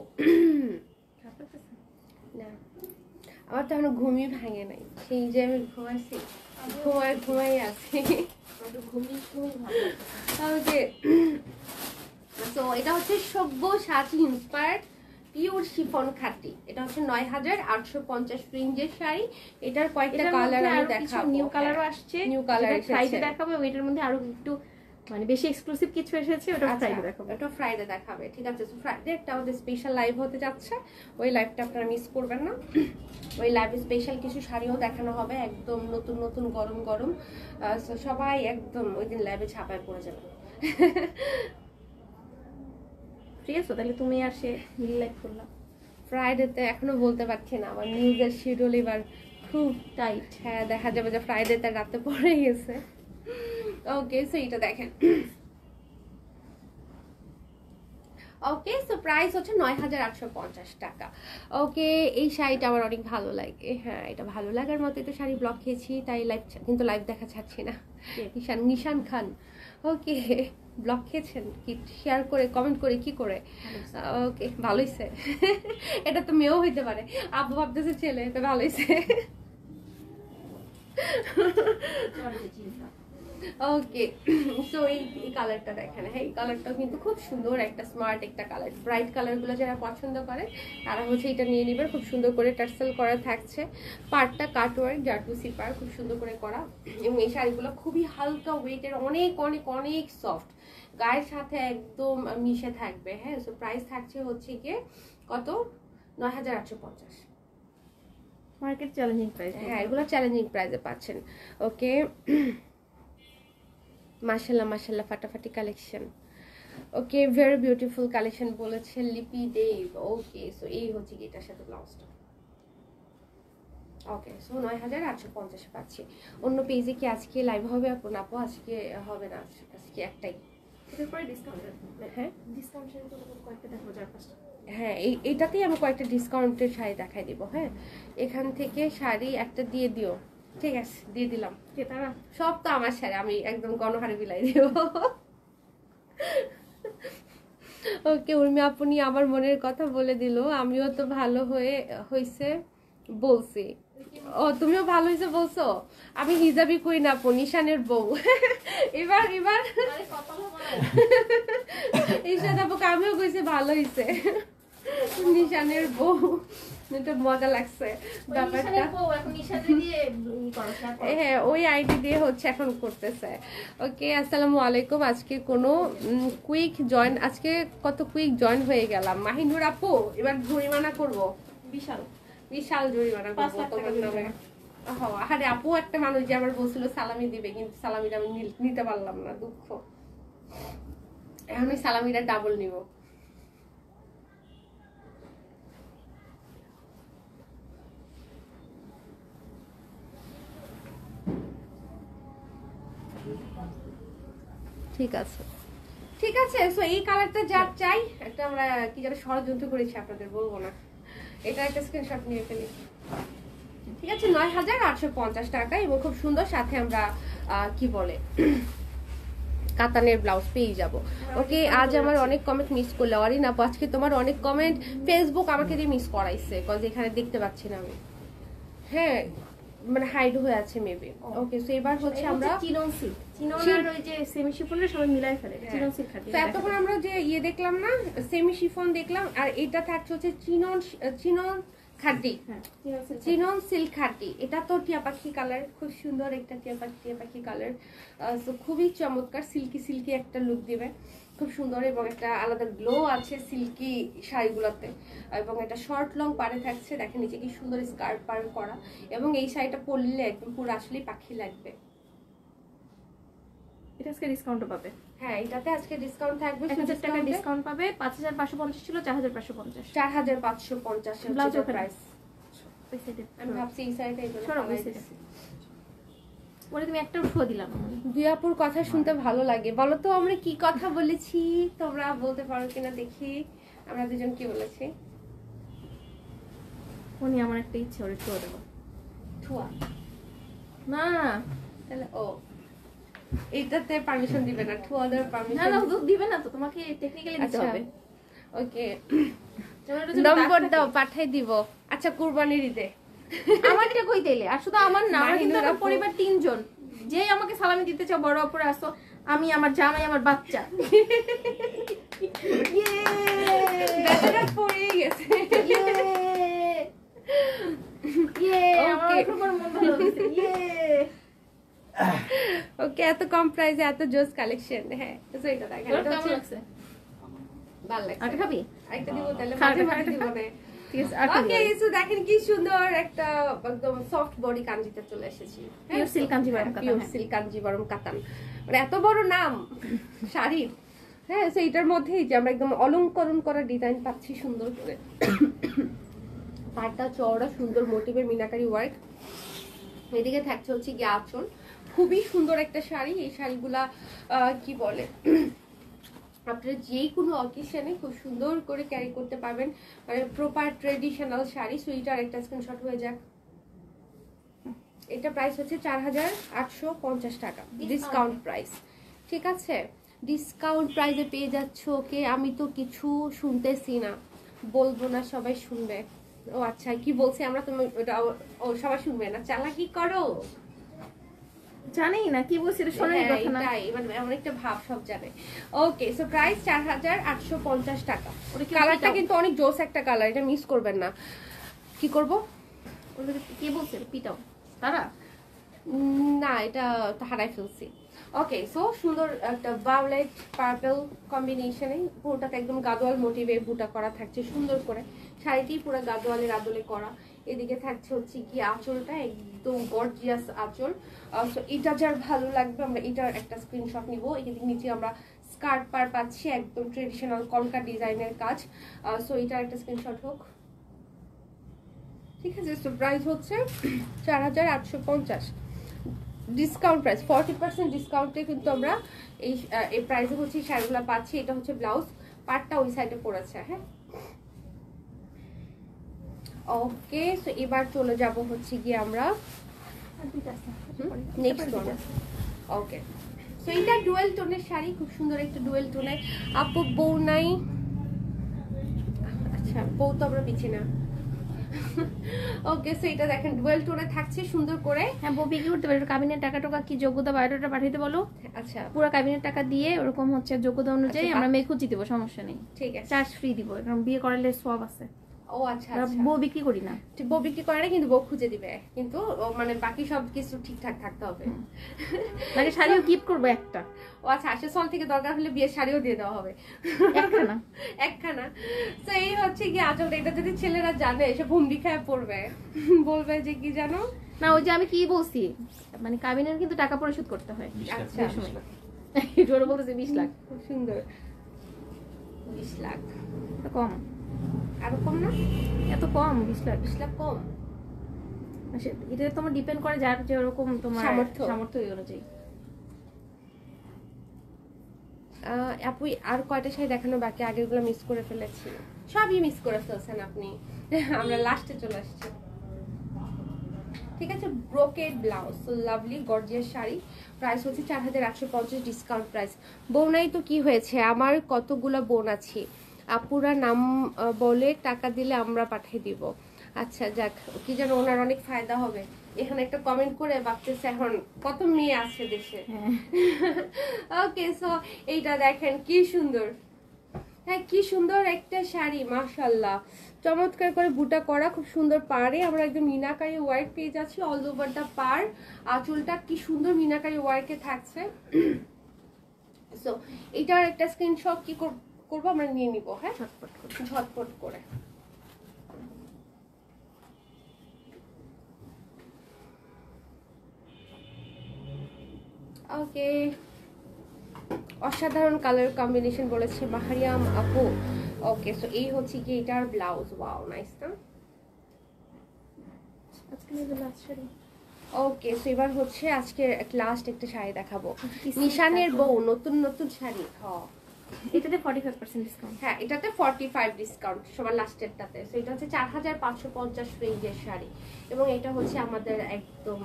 A: না আমার তো এখনো ঘুমই ভাঙে নাই, সেই যে আমি ঘুমাইছি, ঘুমাই আছি। ওকে তো এটা হচ্ছে সব্যসাচী ইন্সপায়ার্ড পিওর শিফন খাটি। এটা হচ্ছে 9850 রেঞ্জের শাড়ি। এটার কয়েকটা কালার আমি দেখাবো,
B: নিউ কালারও আসছে,
A: নিউ কালার
B: ফ্রাইডে দেখাবো। এটার মধ্যে আরো একটু মানে বেশি এক্সক্লুসিভ কিছু এসেছে, ওটা ফ্রাইডে দেখাবো।
A: এটা ফ্রাইডে দেখাবে, ঠিক আছে? সো ফ্রাইডে একটা আমাদের স্পেশাল লাইভ হতে যাচ্ছে, ওই লাইভটা আপনারা মিস করবেন না। ওই লাইভে স্পেশাল কিছু শাড়িও দেখানো হবে, একদম নতুন নতুন গরম গরম। সো সবাই একদম ওই দিন লাইভে ছাপায় পড়ে যাবে।
B: ঠিক আছে, তাহলে তুমি আর সে মিল লাইভ করলাম।
A: ফ্রাইডেতে এখনো বলতে পারছি না, আমার নিউজের শিডিউল এবার খুব টাইট। হ্যাঁ দেখা যাবে যে ফ্রাইডেতে রাতে পড়ে গেছে। ওকে সো এটা দেখেন। ওকে সো প্রাইস হচ্ছে 9850 টাকা। ওকে এই শাড়িটা আমার অনেক ভালো লাগে। হ্যাঁ এটা ভালো লাগার মতো তো শাড়ি ব্লগ খেয়েছি, তাই লাইভ, কিন্তু লাইভ দেখা ছাড়ছি না। নিশান খান ওকে ব্লগ খেয়েছেন কি, শেয়ার করে কমেন্ট করে কি করে? ওকে ভালো হয়েছে। এটা তো মেয়েও হইতে পারে, আব্বু ভাবতেছে ছেলে, তো ভালো হয়েছে। ওকে সো এই কালারটা দেখেন। হ্যাঁ এই কালারটাও কিন্তু খুব সুন্দর, একটা স্মার্ট একটা কালার। ব্রাইট কালারগুলো যারা পছন্দ করে তারা হচ্ছে এটা নিয়ে নেবেন। খুব সুন্দর করে টার্সেল করা থাকছে, পার্টটা কাটওয়ার্ক জারদুসি পার খুব সুন্দর করে করা। এবং এই শাড়িগুলো খুবই হালকা ওয়েটের, অনেক অনেক অনেক সফট, গায়ের সাথে একদম মিশে থাকবে। হ্যাঁ সো প্রাইস থাকছে হচ্ছে গিয়ে কত, 9850।
B: Market challenging price.
A: হ্যাঁ এগুলো চ্যালেঞ্জিং প্রাইসে পাচ্ছেন। ওকে মাশাল্লাহ মাশাল্লাহ ফাটাফাটি collection. Okay very beautiful collection বলেছে লিপি দেব। ওকে সো এই হচ্ছে কি এটার সাথে ব্লাউজটা। ওকে সো 9850 পাচ্ছি। অন্য পেজে কি আজকে লাইভ হবে আপু? না আপু আজকে হবে না, আজকে একটাই।
B: এরপরে ডিসকাউন্ট।
A: হ্যাঁ
B: ডিসকাউন্টের জন্য কয়েকটা দেখাবো, 4-5টা।
A: হ্যাঁ এইটাতেই আমি কয়েকটা ডিসকাউন্টের শাড়ি দেখাই দিব। হ্যাঁ এখান থেকে শাড়ি একটা দিয়ে দিও, ঠিক আছে? দিয়ে দিলাম।
B: ক্রেতারা
A: সব তো আমার শাড়ি, আমি একদম গণহারে বিলাই দিব। ওকে উর্মি আপনি আমার মনের কথা বলে দিল, আমিও তো ভালো হয়েছে বলছি। ও তুমিও ভালো হয়েছে বলছো? আমি হিজাবি কুইন আপু, নিশানের বউ। এবার ঈশান আপুকে আমিও কইছি ভালো হয়েছে। নিশানের বউ, এটা মজা লাগছে ব্যাপারটা। হ্যাঁ, ওই আইডি দিয়ে হচ্ছে এখন করতেছে। ওকে, আসসালামু আলাইকুম। আজকে কোনো কুইক জয়েন, আজকে কত কুইক জয়েন হয়ে গেলাম। মাহিনুর আপু, এবার জরিমানা করব, বিশাল বিশাল জরিমানা করব তোমার নামে। আরে আপু একটা মানুষ যে আবার বলছিল সালামি দিবে, কিন্তু সালামিটা আমি নিতে পারলাম না, দুঃখ। এখন আমি সালামিটা ডাবল নিব। ঠিক আছে, ঠিক আছে। সো এই কালারটা যা চাই, একটা আমরা কি যেন ষড়যন্ত্র করেছি, আপনাদের বলবো না। এটা একটা স্ক্রিনশট নিয়ে ফেলি। ঠিক আছে, ৯,৮৫০ টাকা এবং খুব সুন্দর। সাথে আমরা কি বলে কাতানের ব্লাউজ পেয়ে যাব। ওকে, আজ আমার অনেক কমেন্ট মিস করলে অরিন আপু, আজকে তোমার অনেক কমেন্ট ফেসবুক আমাকে দিয়ে মিস করাইছে, কজ এখানে দেখতে পাচ্ছি না আমি। হ্যাঁ, মানে হাইড হয়ে আছে মেবি। ওকে, সো এবার হচ্ছে আমরা
B: চিনন সিল্ক, চিনন আর ওই যে সেমি শিফনের সবাই মিলাই ফেলে চিনন সিল্ক খাটি।
A: তো এতক্ষণ আমরা যে ইয়ে দেখলাম না, সেমি শিফন দেখলাম, আর এটা থাকছে হচ্ছে চিনন চিনন খাটি, চিনন সিল্ক খাটি। এটা তো টিয়া পাখি কালার, খুব সুন্দর একটা টিয়া পাখি কালার। সো খুবই চমৎকার, সিল্কি সিল্কি একটা লুক দিবে, খুব সুন্দর। এবং একটা আলাদা গ্লো আছে সিল্কি শাড়িগুলোতে, এবং একটা শর্ট লং পাড়ে থাকছে। দেখেন নিচে কি সুন্দর স্কার্ট পার করা, এবং এই শাড়িটা পরলে একদম পুরো আসলেই পাখি লাগবে।
B: এটা আজকে ডিসকাউন্ট পাবে।
A: হ্যাঁ, এটাতে আজকে ডিসকাউন্ট থাকবে,
B: 1000 টাকা ডিসকাউন্ট পাবে। 5550 ছিল 4550,
A: 4550
B: ব্লাউজ
A: প্রাইস।
B: ওই সাইডে
A: আমি ভাবছি এই সাইডে
B: সরো, ওই সাইডে ওরে তুমি একটা উঠো দিলাম।
A: দুই আপুর কথা শুনতে ভালো লাগে। বলো তো আমরা কি কথা বলেছি, তোমরা বলতে পারো কিনা দেখি। আমরা দুজন কি বলেছি?
B: উনি আমার একটা ইচ্ছে, ওরে ঠুয়া দেবো।
A: ঠুয়া
B: না
A: তাহলে ও এটাতে পারমিশন দিবে না, ঠুয়া দেওয়ার
B: না
A: পারমিশন
B: না, দিবে না তো, তোমাকে টেকনিক্যালি দিতে হবে।
A: ওকে, নম্বর দাও, পাঠাই দিব। আচ্ছা, কুরবানির ঈদে
B: আমারটা কই দিলে? আর শুধু আমার না, আমার কিন্তু
A: মাহিনুর
B: আমার
A: আপু।
B: পরিবার 3 জন। যেই আমাকে সালামি দিতে চাও, বড় অপরে আসো, আমি, আমার জামাই, আমার বাচ্চা। ইয়ে
A: বেচারা পড়েই গেছে।
B: ইয়ে আমার
A: Okay.
B: খুব মন ভালো হয়েছে। ইয়ে
A: ওকে, এত কম প্রাইসে এত জোস কালেকশন। হ্যাঁ, তো এটা দেখেন,
B: তোর
A: এটা
B: কেমন
A: হচ্ছে
B: লাগছে?
A: ভালো লাগছে।
B: আরেকটা খাবি?
A: আরেকটা দিব তাহলে,
B: খা,
A: মাঝে
B: খা,
A: মাঝে
B: খা।
A: দিব না।
B: ঠিক আছে, আরেকটা
A: ওকে,
B: দিও।
A: সো দেখেন কি সুন্দর একটা একদম সফট বডি কাঞ্জিতে চলে এসেছি।
B: Pure silk কাঞ্জিভারম কাতান,
A: পিওর
B: হ্যাঁ।
A: সিল্ক কাঞ্জিভারম কাতান, মানে এত বড় নাম শাড়ির। হ্যাঁ, সো এটার মধ্যেই যে আমরা একদম অলংকরণ করা ডিজাইন পাচ্ছি সুন্দর করে। পাড়টা চওড়া, সুন্দর মোটিভের মিনাকারি ওয়ার্ক। এদিকে থাকছে হচ্ছে গিয়ে আঁচল। খুবই সুন্দর একটা শাড়ি। এই শাড়িগুলা কি বলে, আপনারা যে কোনো অকেশনে খুব সুন্দর করে ক্যারি করতে পারবেন, মানে প্রপার ট্রেডিশনাল শাড়ি। সো এটার একটা স্ক্রিনশট হয়ে যাক। এটা প্রাইস হচ্ছে 4850 টাকা, ডিসকাউন্ট প্রাইস। ঠিক আছে, ডিসকাউন্ট প্রাইসে পেয়ে যাচ্ছ। ওকে, আমি তো কিছু শুনতেছি না, বলবো না, সবাই শুনবে। ও আচ্ছা, কি বলছি আমরা? তুমি ওটা ও সবাই শুনবে না, চালাকি করো।
B: জানি না কি বলছি, এটা শোনার
A: হ্যাঁ,
B: কথা না।
A: এটাই, মানে এমন একটা ভাব সব জানে। ওকে, সো প্রাইস 4850 টাকা।
B: ওটা কি
A: কালারটা
B: পিটাও?
A: কিন্তু অনেক জোস একটা কালার, এটা মিস করবেন না। কি করব?
B: ওটা কে বলছে পিটাও? তারা
A: না, এটা হারাই ফেলছি। ওকে, সো সুন্দর একটা ভায়োলেট পার্পল কম্বিনেশনে, পুরোটাতে একদম গাদোয়াল মোটিভে বুটা করা থাকছে সুন্দর করে। শাড়িটি পুরো গাদোয়ালের আদলে করা। এদিকে থাকছে হচ্ছে কি আঁচলটা একদম গর্জিয়াস আঁচল। সো এটা যার ভালো লাগবে, আমরা এটার একটা স্ক্রিনশট নিব। এদিকে নিচে আমরা স্কার্ট পার পাচ্ছি, একদম ট্রেডিশনাল কলকা ডিজাইনের কাজ। সো এটার একটা স্ক্রিনশট হোক। ঠিক আছে, সো প্রাইস হচ্ছে 4850, ডিসকাউন্ট প্রাইস 40% ডিসকাউন্টে কিন্তু আমরা এই প্রাইসে হচ্ছে শাড়িগুলো পাচ্ছি। এটা হচ্ছে ব্লাউজ পার্টটা ওই সাইডে পড়েছে। হ্যাঁ, ওকে, সো এবার চলে যাব হচ্ছে গিয়ে আমরা নেক্সট ওয়ান। ওকে, সো এটা ডুয়েল টোনের শাড়ি, খুব সুন্দর একটা ডুয়েল টোনের। আপু বউ নাই? আচ্ছা, বউ তো আমরা পিছি না। ওকে, সো এটা দেখেন ডুয়েল টোনে থাকছে সুন্দর করে।
B: হ্যাঁ ববি কি করতে পারে, কাবিনের টাকা টাকা কি যোগ্যতা বায়োডাটা পাঠাইতে বলো,
A: আচ্ছা
B: পুরো কাবিনের টাকা দিয়ে ওরকম হচ্ছে যোগ্যতা অনুযায়ী
A: আচ্ছা,
B: আমরা মেয়ে খুঁজি দিব, সমস্যা নেই,
A: ঠিক আছে।
B: চার্জ ফ্রি দিব, কারণ বিয়ে করালে সব আছে।
A: ও আচ্ছা আচ্ছা,
B: বউ বিক্রি করি না,
A: ঠিক, বউ বিক্রি করে না, কিন্তু বউ খুঁজে দিবে, কিন্তু মানে বাকি সব কিছু ঠিকঠাক থাকতে হবে।
B: মানে শাড়িও গিফট করবো একটা,
A: ও আচ্ছা, আসার থেকে দরকার হলে বিয়ের শাড়িও দিয়ে দেওয়া হবে
B: একখানা।
A: একখানা। তো এই হচ্ছে কি আসলে, এটা যদি ছেলেরা জানে সে ভুমডি খায় পড়বে, বলবে যে কি জানো
B: না ওই যে আমি কি বলছি, মানে কাবিনের কিন্তু টাকা পরিশোধ করতে হয়।
A: আচ্ছা,
B: জোরে বলতেছে 20 লাখ,
A: খুব সুন্দর। 20 লাখ
B: তো কম,
A: আরো কম না?
B: এত কম 20 লাখ।
A: 20 লাখ কম?
B: এটা তোমার ডিপেন্ড করে যার যেরকম তোমার
A: সামর্থ্য
B: সামর্থ্য অনুযায়ী।
A: আপু আর কয়টা শাড়ি দেখানো বাকি? আগেরগুলো মিস করে ফেলেছি। সবই মিস করে ফেলছেন আপনি। আমরা লাস্টে চলে আসছি। ঠিক আছে, brocade blouse, lovely gorgeous sari, price হচ্ছে 4850, ডিসকাউন্ট প্রাইস। বোন নাই তো কি হয়েছে, আমার কতগুলো বোন আছে, আপুরা নাম বলে টাকা দিলে আমরা পাঠিয়ে দিব। আচ্ছা যাক, কি যেন ওনার অনেক ফায়দা হবে। এখানে একটা কমেন্ট করে ভাবতেছে এখন কত মেয়ে আছে দেশে। ওকে, সো এইটা দেখেন কি সুন্দর, হ্যাঁ কি সুন্দর একটা শাড়ি, মাশাআল্লাহ, চমৎকার করে বুটা করা, খুব সুন্দর পাড়ে আমরা একদম মিনাকারি ওয়ার্ক পেয়ে যাচ্ছি অল ওভার দা পার। আঁচলটা কি সুন্দর মিনাকারি ওয়ার্কে থাকছে। সো এটার একটা স্ক্রিনশট কি করবো আমরা নিয়ে নিব, হ্যাঁ ঝটপট করে। ওকে, অসাধারণ কালার কম্বিনেশন বলেছে মাহারিয়াম আপু। ওকে, সো এই হচ্ছে কি এটার ব্লাউজ, ওয়াও নাইস না?
B: আজকে নিয়ে লাস্ট শাড়ি।
A: ওকে, সো এবার হচ্ছে আজকে লাস্ট একটা শাড়ি দেখাবো, নিশানের বউ, নতুন নতুন শাড়ি।
B: এটাতে 45% ডিসকাউন্ট।
A: হ্যাঁ এটাতে 45 ডিসকাউন্ট সবার লাস্টেরটাতে। সো এটা হচ্ছে 4550 রেঞ্জের শাড়ি, এবং এটা হচ্ছে আমাদের একদম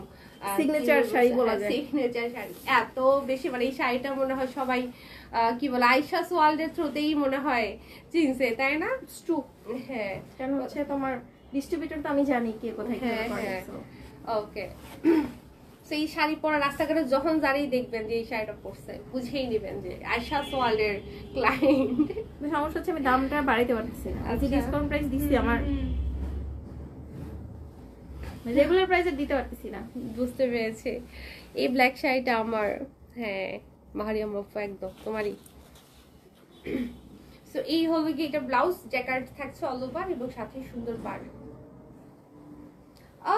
B: সিগনেচার শাড়ি বলা যায়।
A: সিগনেচার শাড়ি এত বেশি, মানে এই শাড়িটা মনে হয় সবাই কি বলে আয়েশাস ওয়ার্ল্ডের থ্রুতেই মনে হয় চিনছে, তাই না?
B: ট্রু।
A: হ্যাঁ,
B: কেন হচ্ছে তোমার ডিস্ট্রিবিউটর তো আমি জানি কে কোথায় কি করে।
A: ওকে, সেই শাড়ি পরা রাস্তাঘাটে যখন যারাই দেখবেন যে এই শাড়িটা পরছে, বুঝেই নেবেন যে আয়েশাস ওয়ার্ল্ডের ক্লায়েন্ট।
B: সমস্যা হচ্ছে আমি দামটা বাড়াইতে পারতেছি না, আজকে ডিসকাউন্ট প্রাইস দিচ্ছি, আমার রেগুলার প্রাইসে দিতে পারতেছি না।
A: বুঝতে পেরেছি। এই ব্ল্যাক শাড়িটা আমার, হ্যাঁ মাহারিয়াম আপু একদম তোমারই। সো এই হলো কি এটা ব্লাউজ, জ্যাকেট থাকছে অল ওভার এবং সাথে সুন্দর পাড়।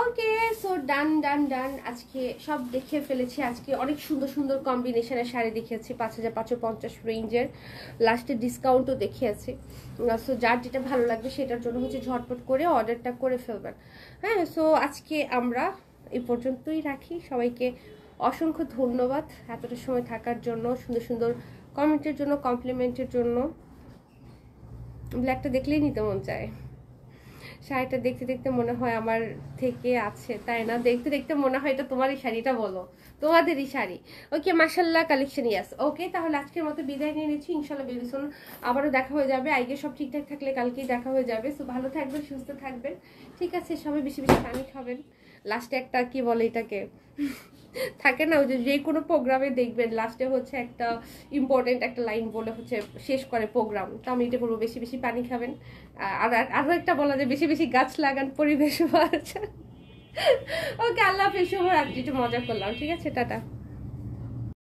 A: ওকে, সো ডান ডান ডান, আজকে সব দেখে ফেলেছি। আজকে অনেক সুন্দর সুন্দর কম্বিনেশনের শাড়ি দেখিয়েছি 5550 রেঞ্জের, লাস্টে ডিসকাউন্টও দেখিয়েছি। সো যার যেটা ভালো লাগবে সেটার জন্য হচ্ছে ঝটপট করে অর্ডারটা করে ফেলবেন। হ্যাঁ, সো আজকে আমরা এই পর্যন্তই রাখি। সবাইকে অসংখ্য ধন্যবাদ এতটা সময় থাকার জন্য, সুন্দর সুন্দর কমেন্টের জন্য, কমপ্লিমেন্টের জন্য। ব্ল্যাকটা দেখলেই নিতে মন চায়। শাড়িটা দেখতে দেখতে মনে হয় আমার থেকে আছে, তাই না? দেখতে দেখতে মনে হয় এটা তোমারই শাড়িটা, বলো তোমাদেরই শাড়ি। ওকে, মাশাআল্লাহ কালেকশন, ইয়াস। ওকে, তাহলে আজকের মতো বিদায় নিয়ে নিচ্ছি। ইনশাআল্লাহ ভেরি সুন আবারও দেখা হয়ে যাবে। আজকে সব ঠিকঠাক থাকলে কালকেই দেখা হয়ে যাবে। সো ভালো থাকবেন, সুস্থ থাকবেন, ঠিক আছে? সবাই বেশি বেশি পানি খাবেন। লাস্টে একটা কি বলে এটাকে, থাকে না ওই যে কোনো প্রোগ্রামে দেখবেন লাস্টে হচ্ছে একটা ইম্পর্টেন্ট একটা লাইন বলে হচ্ছে শেষ করে প্রোগ্রাম। তো আমি এটা বলবো, বেশি বেশি পানি খাবেন। আর আরো একটা বলা যায়, বেশি বেশি গাছ লাগান, পরিবেশ বাঁচান। ওকে, আল্লাহ হাফেজ, শুভরাত্রি। একটু মজা করলাম, ঠিক আছে, টাটা।